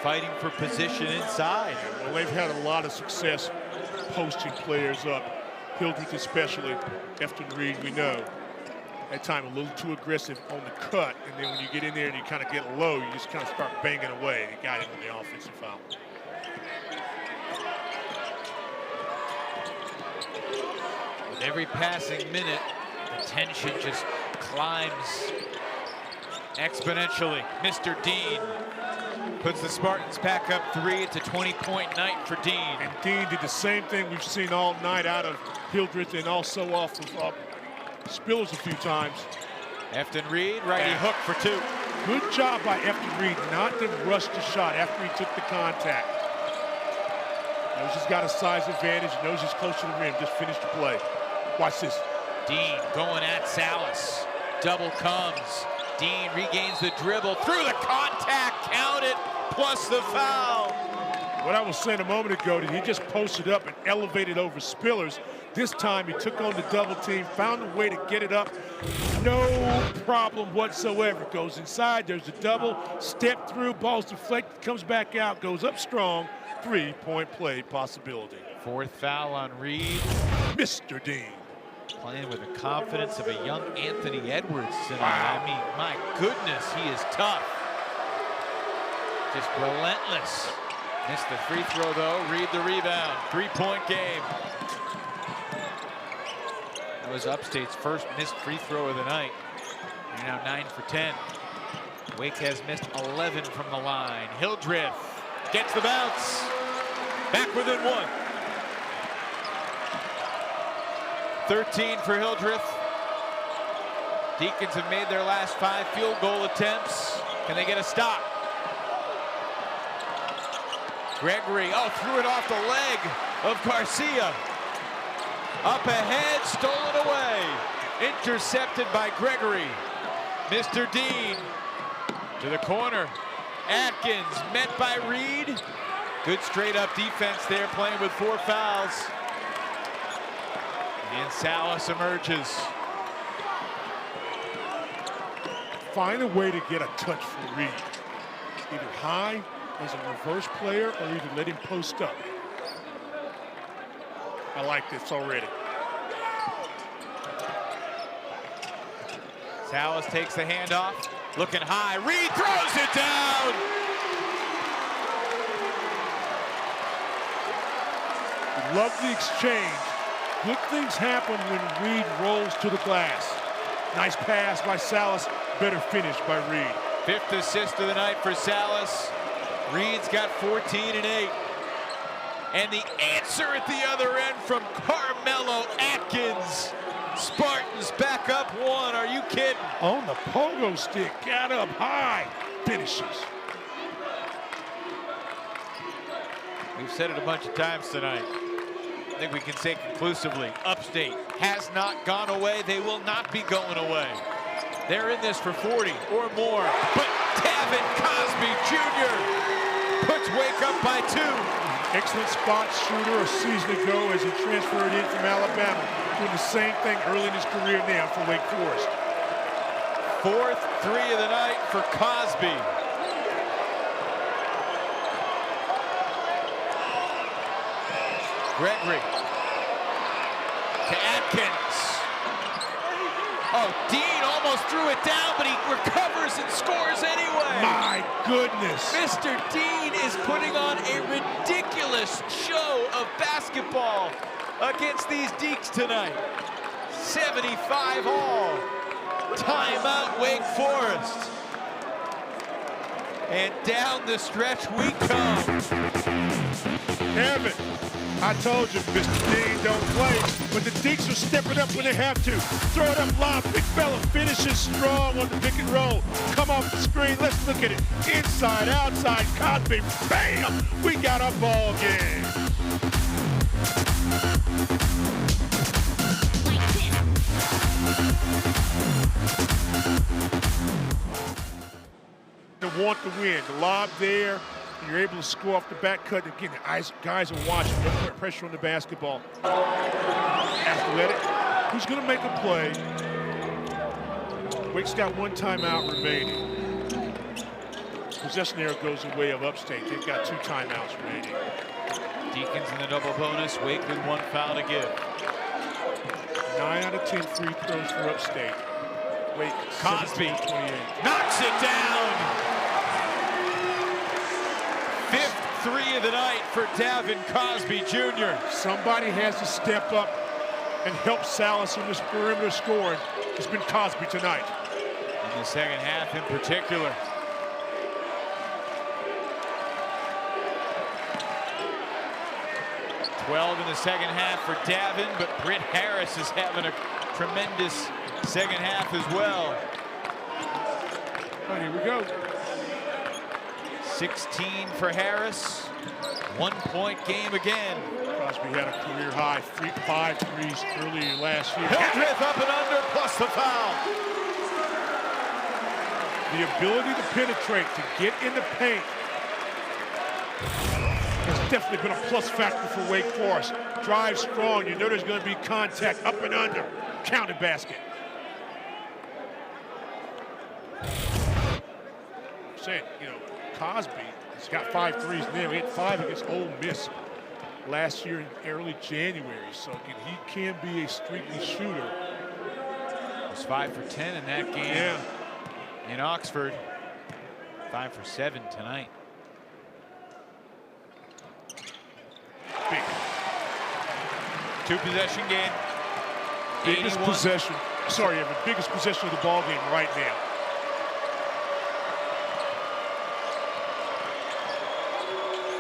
Fighting for position inside. Well, they've had a lot of success posting players up. Hildreth especially. Efton Reed, we know. At time a little too aggressive on the cut, and then when you get in there and you kind of get low, you just kind of start banging away. They got him on the offensive foul. With every passing minute, the tension just climbs exponentially. Mr. Dean puts the Spartans back up 3. It's a 20-point night for Dean. And Dean did the same thing we've seen all night out of Hildreth and also off of Spillers a few times. Efton Reed, righty hook for 2. Good job by Efton Reed not to rush the shot after he took the contact. Knows he's got a size advantage, knows he's close to the rim, just finished the play. Watch this. Dean going at Sallis. Double comes. Dean regains the dribble through the contact, count it, plus the foul. What I was saying a moment ago, that he just posted up and elevated over Spillers. This time he took on the double team, found a way to get it up. No problem whatsoever. Goes inside, there's a double, step through, ball's deflected, comes back out, goes up strong. 3-point play possibility. 4th foul on Reed. Mr. Dean. Playing with the confidence of a young Anthony Edwards tonight. Wow. I mean, my goodness, he is tough. Just relentless. Missed the free throw, though. Reed the rebound. 3-point game. That was Upstate's first missed free throw of the night. They're now 9 for 10. Wake has missed 11 from the line. Hildreth gets the bounce. Back within 1. 13 for Hildreth. Deacons have made their last 5 field goal attempts. Can they get a stop? Gregory, threw it off the leg of Garcia. Up ahead, stolen away. Intercepted by Gregory. Mr. Dean to the corner. Atkins met by Reed. Good straight up defense there, playing with 4 fouls. And Sallis emerges. Find a way to get a touch from Reed. Either high as a reverse player or either let him post up. I like this already. Sallis takes the handoff, looking high. Reed throws it down. Love the exchange. Good things happen when Reed rolls to the glass. Nice pass by Sallis. Better finish by Reed. 5th assist of the night for Sallis. Reed's got 14 and 8. And the answer at the other end from Carmelo Atkins. Spartans back up 1. Are you kidding? On the pogo stick, got up high, finishes. We've said it a bunch of times tonight. I think we can say conclusively, Upstate has not gone away. They will not be going away. They're in this for 40 or more. But Davin Cosby Jr. puts Wake up by 2. Excellent spot shooter a season ago as he transferred in from Alabama. Doing the same thing early in his career now for Wake Forest. 4th 3 of the night for Cosby. Gregory to Atkins. Oh, Dean almost threw it down, but he recovers and scores anyway. My goodness. Mr. Dean is putting on a ridiculous show of basketball against these Deacs tonight. 75 all. Timeout, Wake Forest. And down the stretch we come. Evan, I told you, Mr. Dean don't play, but the Deacs are stepping up when they have to. Throw it up lob, big fella finishes strong on the pick and roll. Come off the screen, let's look at it. Inside, outside, Cosby, bam! We got a ball game. To want to win, the lob there, you're able to score off the back cut. Again, the guys are watching, don't put pressure on the basketball. Athletic, who's going to make a play? Wake's got 1 timeout remaining. Possession arrow goes the way of Upstate. They've got 2 timeouts remaining. Deacons in the double bonus, Wake with 1 foul to give. 9 out of 10 free throws for Upstate. Wake, Cosby 28. knocks it down. 5th 3 of the night for Davin Cosby Jr. Somebody has to step up and help Sallis in this perimeter scoring. It's been Cosby tonight. In the second half in particular. In the second half for Davin, but Britt Harris is having a tremendous second half as well. Oh, here we go. 16 for Harris. 1-point game again. Cosby had a career high 5 threes earlier last year. Hildreth up and under plus the foul. The ability to penetrate, to get in the paint, has definitely been a plus factor for Wake Forest. Drive strong, you know there's going to be contact, up and under, counted basket. I'm saying, you know, Cosby has got 5 threes now. He had 5 against Ole Miss last year in early January, so again, he can be a streaky shooter. He was 5 for 10 in that game in Oxford. 5 for 7 tonight. Big. 2-possession game. Biggest 81. possession. Sorry, the biggest possession of the ball game right now.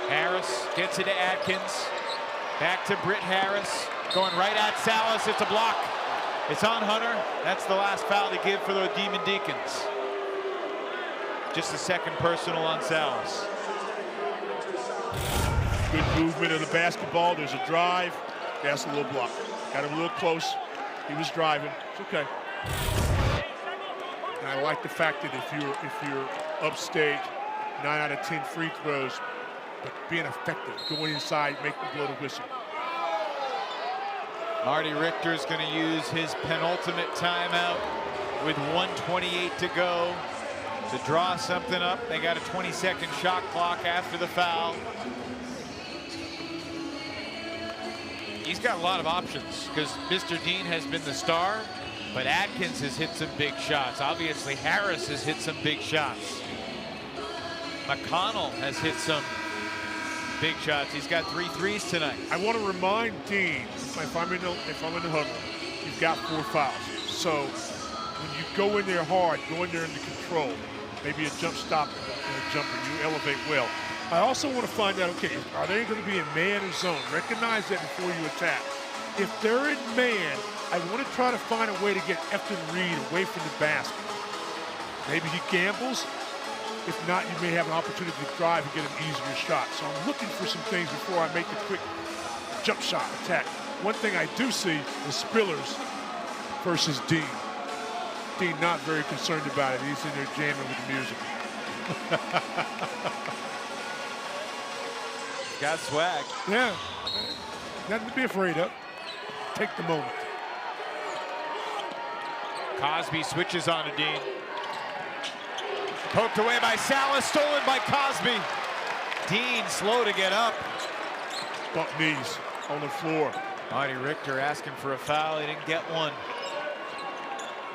Harris gets it to Atkins. Back to Britt Harris. Going right at Sallis. It's a block. It's on Hunter. That's the last foul to give for the Demon Deacons. Just the second personal on Sallis. Good movement of the basketball. There's a drive. That's a little block. Got him a little close. He was driving. It's okay. And I like the fact that if you're Upstate, 9 out of 10 free throws, but being effective, going inside, making blow the whistle. Marty Richter's going to use his penultimate timeout with 1:28 to go. to draw something up. They got a 20-second shot clock after the foul. He's got a lot of options because Mr. Dean has been the star, but Atkins has hit some big shots. Obviously, Harris has hit some big shots. McConnell has hit some big shots. He's got 3 threes tonight. I want to remind Dean, if I'm in the huddle, you've got 4 fouls. So when you go in there hard, go in there into control, maybe a jump stop and a jumper, you elevate well. I also want to find out, okay, are they going to be in man or zone? Recognize that before you attack. If they're in man, I want to try to find a way to get Efton Reed away from the basket. Maybe he gambles. If not, you may have an opportunity to drive and get an easier shot. So I'm looking for some things before I make the quick jump shot attack. One thing I do see is Spillers versus Dean. Dean not very concerned about it. He's in there jamming with the music. Got swag. Yeah, nothing to be afraid of. Take the moment. Cosby switches on to Dean. Poked away by Sallis, stolen by Cosby. Dean slow to get up. Bump knees on the floor. Marty Richter asking for a foul. He didn't get one.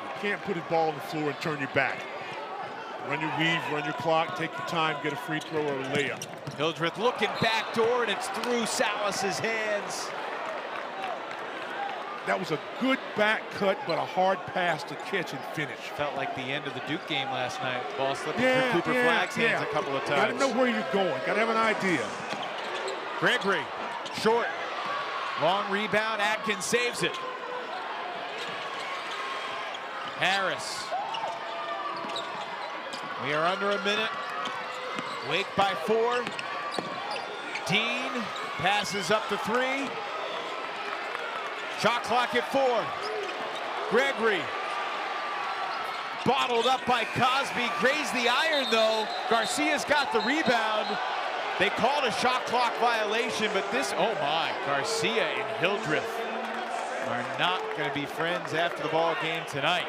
You can't put a ball on the floor and turn your back. Run your weave, run your clock, take your time, get a free throw or a layup. Hildreth looking backdoor, and it's through Sallis' hands. That was a good back cut, but a hard pass to catch and finish. Felt like the end of the Duke game last night. Ball slipping through Cooper Flagg's hands a couple of times. Gotta know where you're going. Gotta have an idea. Gregory, short. Long rebound, Atkins saves it. Harris. We are under a minute. Wake by 4. Dean passes up to 3. Shot clock at 4. Gregory. Bottled up by Cosby. Grazed the iron though. Garcia's got the rebound. They called a shot clock violation, but this, oh my, Garcia and Hildreth are not going to be friends after the ball game tonight.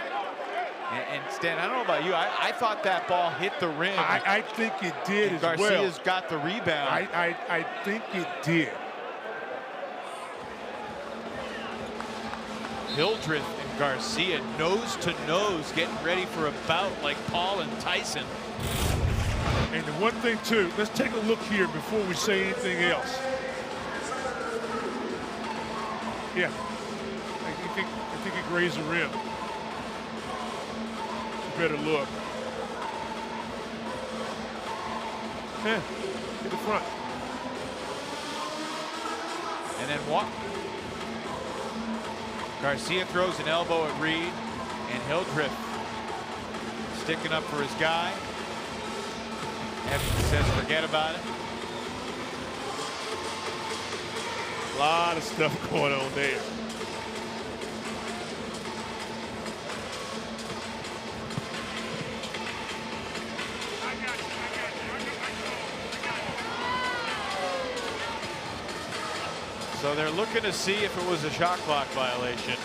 And Stan, I don't know about you, I thought that ball hit the rim. I think it did as well. Garcia's got the rebound. I think it did. Hildreth and Garcia nose to nose, getting ready for a bout like Paul and Tyson. And the one thing too, let's take a look here before we say anything else. Yeah, I think it grazed the rim. Better look. Yeah, to the front. And then what? Garcia throws an elbow at Reed, and Hildreth sticking up for his guy. Evans says forget about it. A lot of stuff going on there. So they're looking to see if it was a shot clock violation.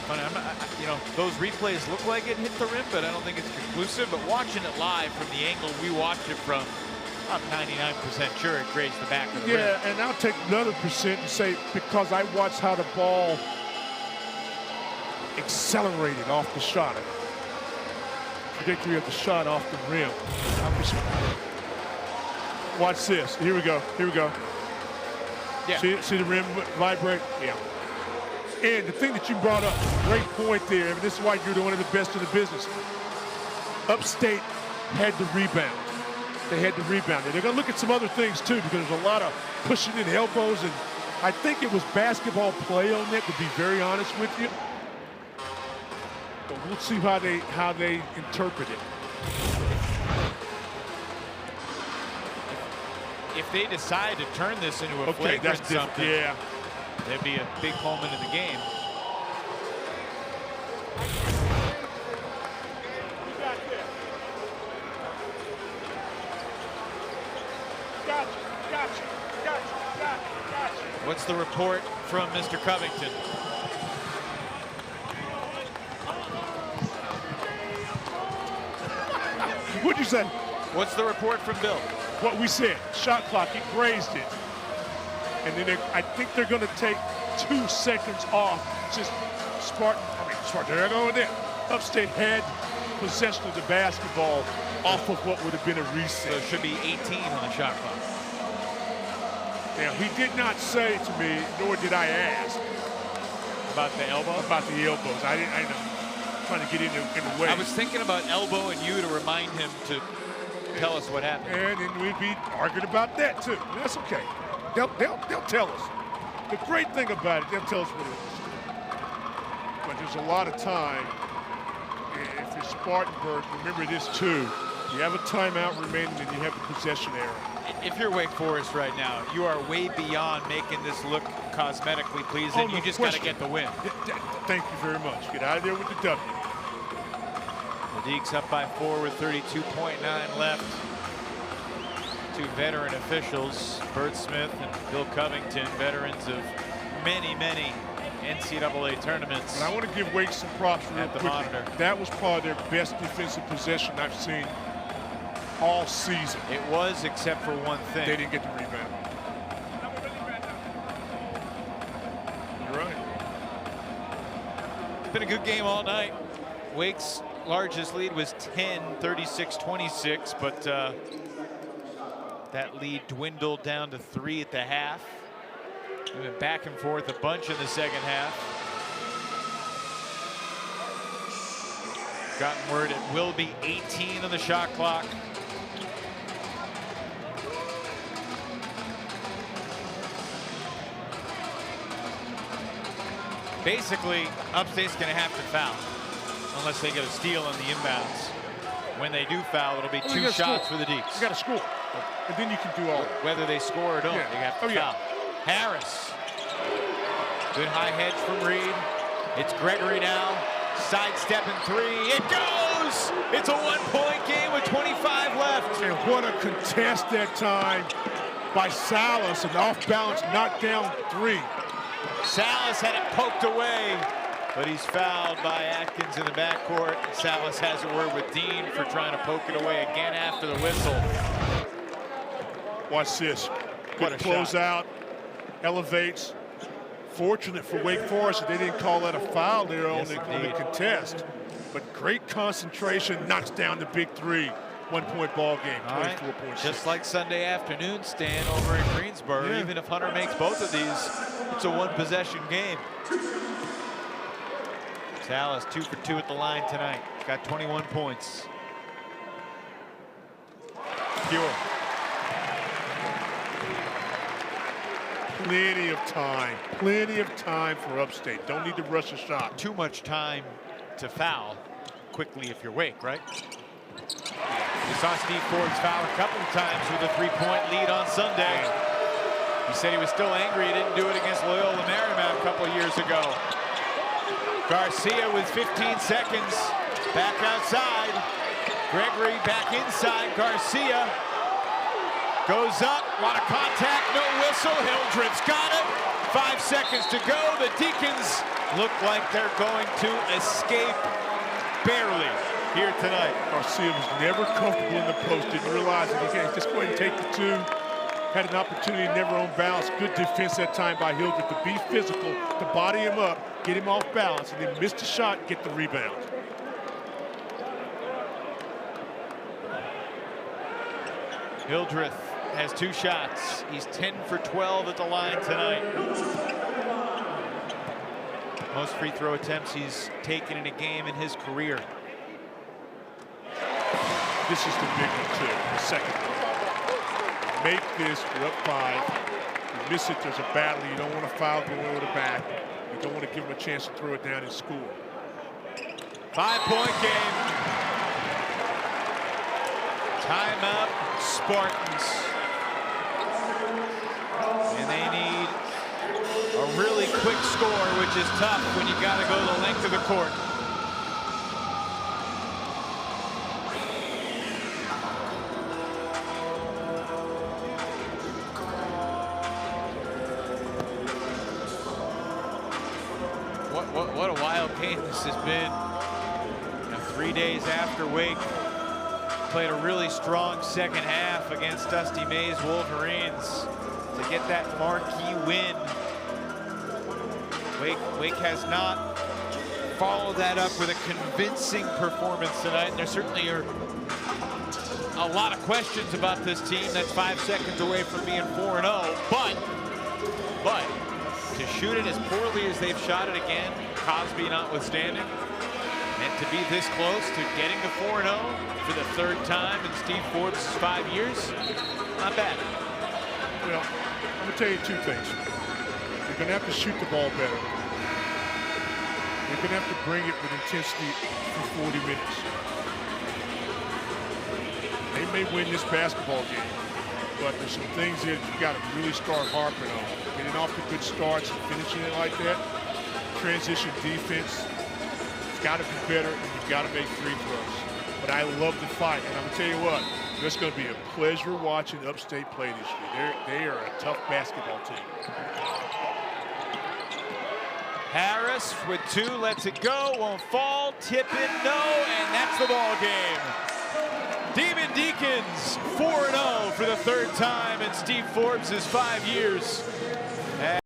Funny, you know, those replays look like it hit the rim, but I don't think it's conclusive. But watching it live from the angle we watched it from, I'm 99% sure it grazed the back of the rim. Yeah, and I'll take another percent and say because I watched how the ball accelerated off the shot. Trajectory of the shot off the rim. Watch this. Here we go. Here we go. Yeah. See the rim vibrate? Yeah. And the thing that you brought up, great point there. And this is why you're one of the best in the business. Upstate had the rebound. They had the rebound. They're going to look at some other things too because there's a lot of pushing in elbows, and I think it was basketball play on that, to be very honest with you. But we'll see how they interpret it. If they decide to turn this into a flagrant something, yeah, there'd be a big moment in the game. What's the report from Mr. Covington? What'd you say? What's the report from Bill? What we said. Shot clock, he grazed it. And then I think they're going to take 2 seconds off. Just Spartan, they're going there. Upstate had possession of the basketball off of what would have been a reset. So it should be 18 on the shot clock. Now, he did not say to me, nor did I ask. About the elbow? About the elbows. I know. Trying to get in the way. I was thinking about elbowing you to remind him to tell us what happened. And then we'd be arguing about that, too. That's okay. They'll tell us. The great thing about it, they'll tell us what it is. But there's a lot of time. If you're Spartanburg, remember this, too. You have a timeout remaining and you have a possession error. If you're Wake Forest right now, you are way beyond making this look cosmetically pleasing. No you just got to get the win. Thank you very much. Get out of there with the W. The Deacs up by 4 with 32.9 left. 2 veteran officials, Bert Smith and Bill Covington, veterans of many, many NCAA tournaments. And I want to give Wake some props real at the quickly. monitor. That was probably their best defensive possession I've seen all season. It was, except for one thing. They didn't get the rebound. You're right. It's been a good game all night. Wake's largest lead was 10, 36-26, but that lead dwindled down to 3 at the half. We went back and forth a bunch in the second half. Gotten word it will be 18 on the shot clock. Basically, Upstate's going to have to foul unless they get a steal on the inbounds. When they do foul, it'll be 2 shots for the Deacs. You got to score, and then you can do all that. Whether they score or don't, they have to foul. Harris. Good high hedge from Reed. It's Gregory now. Sidestepping 3. It goes! It's a 1-point game with 25 left. And what a contest that time by Sallis, an off-balance knockdown 3. Sallis had it poked away, but he's fouled by Atkins in the backcourt. Sallis has a word with Dean for trying to poke it away again after the whistle. Watch this. Good closeout. Elevates. Fortunate for Wake Forest that they didn't call that a foul there on the contest. But great concentration, knocks down the big 3. 1-point ball game, 24.6. Just like Sunday afternoon stand over in Greensboro. Even if Hunter makes both of these, it's a 1-possession game. Sallis 2 for 2 at the line tonight. Got 21 points. Pure. Plenty of time for Upstate. Don't need to rush a shot. Too much time to foul quickly if you're Wake, right? We saw Steve Forbes foul a couple of times with a 3-point lead on Sunday. He said he was still angry he didn't do it against Loyola Marymount a couple of years ago. Garcia with 15 seconds. Back outside. Gregory back inside. Garcia goes up. A lot of contact. No whistle. Hildreth's got it. 5 seconds to go. The Deacons look like they're going to escape barely here tonight. Garcia was never comfortable in the post. Didn't realize that he can just go ahead and take the 2. Had an opportunity, never on balance. Good defense that time by Hildreth to be physical, to body him up, get him off balance, and then miss the shot, get the rebound. Hildreth has 2 shots. He's 10 for 12 at the line tonight. Most free throw attempts he's taken in a game in his career. This is the big one, too, the second one. Make this, you're up 5. You miss it, there's a battle. You don't want to foul going over the back. You don't want to give him a chance to throw it down and score. 5-point game. Timeout, Spartans. And they need a really quick score, which is tough when you got to go the length of the court. What a wild game this has been. 3 days after Wake Played a really strong second half against Dusty May's Wolverines to get that marquee win. Wake has not followed that up with a convincing performance tonight. And there certainly are a lot of questions about this team that's 5 seconds away from being 4-0. But to shoot it as poorly as they've shot it again, Cosby notwithstanding, and to be this close to getting to 4-0 for the third time in Steve Forbes' 5 years, not bad. Well, I'm going to tell you 2 things. You're going to have to shoot the ball better. You're going to have to bring it with intensity for 40 minutes. They may win this basketball game, but there's some things that you've got to really start harping on. Getting off to good starts and finishing it like that. Transition defense. It's got to be better, and you've got to make free throws. But I love the fight, and I'm going to tell you what, it's going to be a pleasure watching Upstate play this year. They are a tough basketball team. Harris with 2, lets it go, won't fall, tip in, no, and that's the ball game. Demon Deacons 4-0 for the third time in Steve Forbes' 5 years.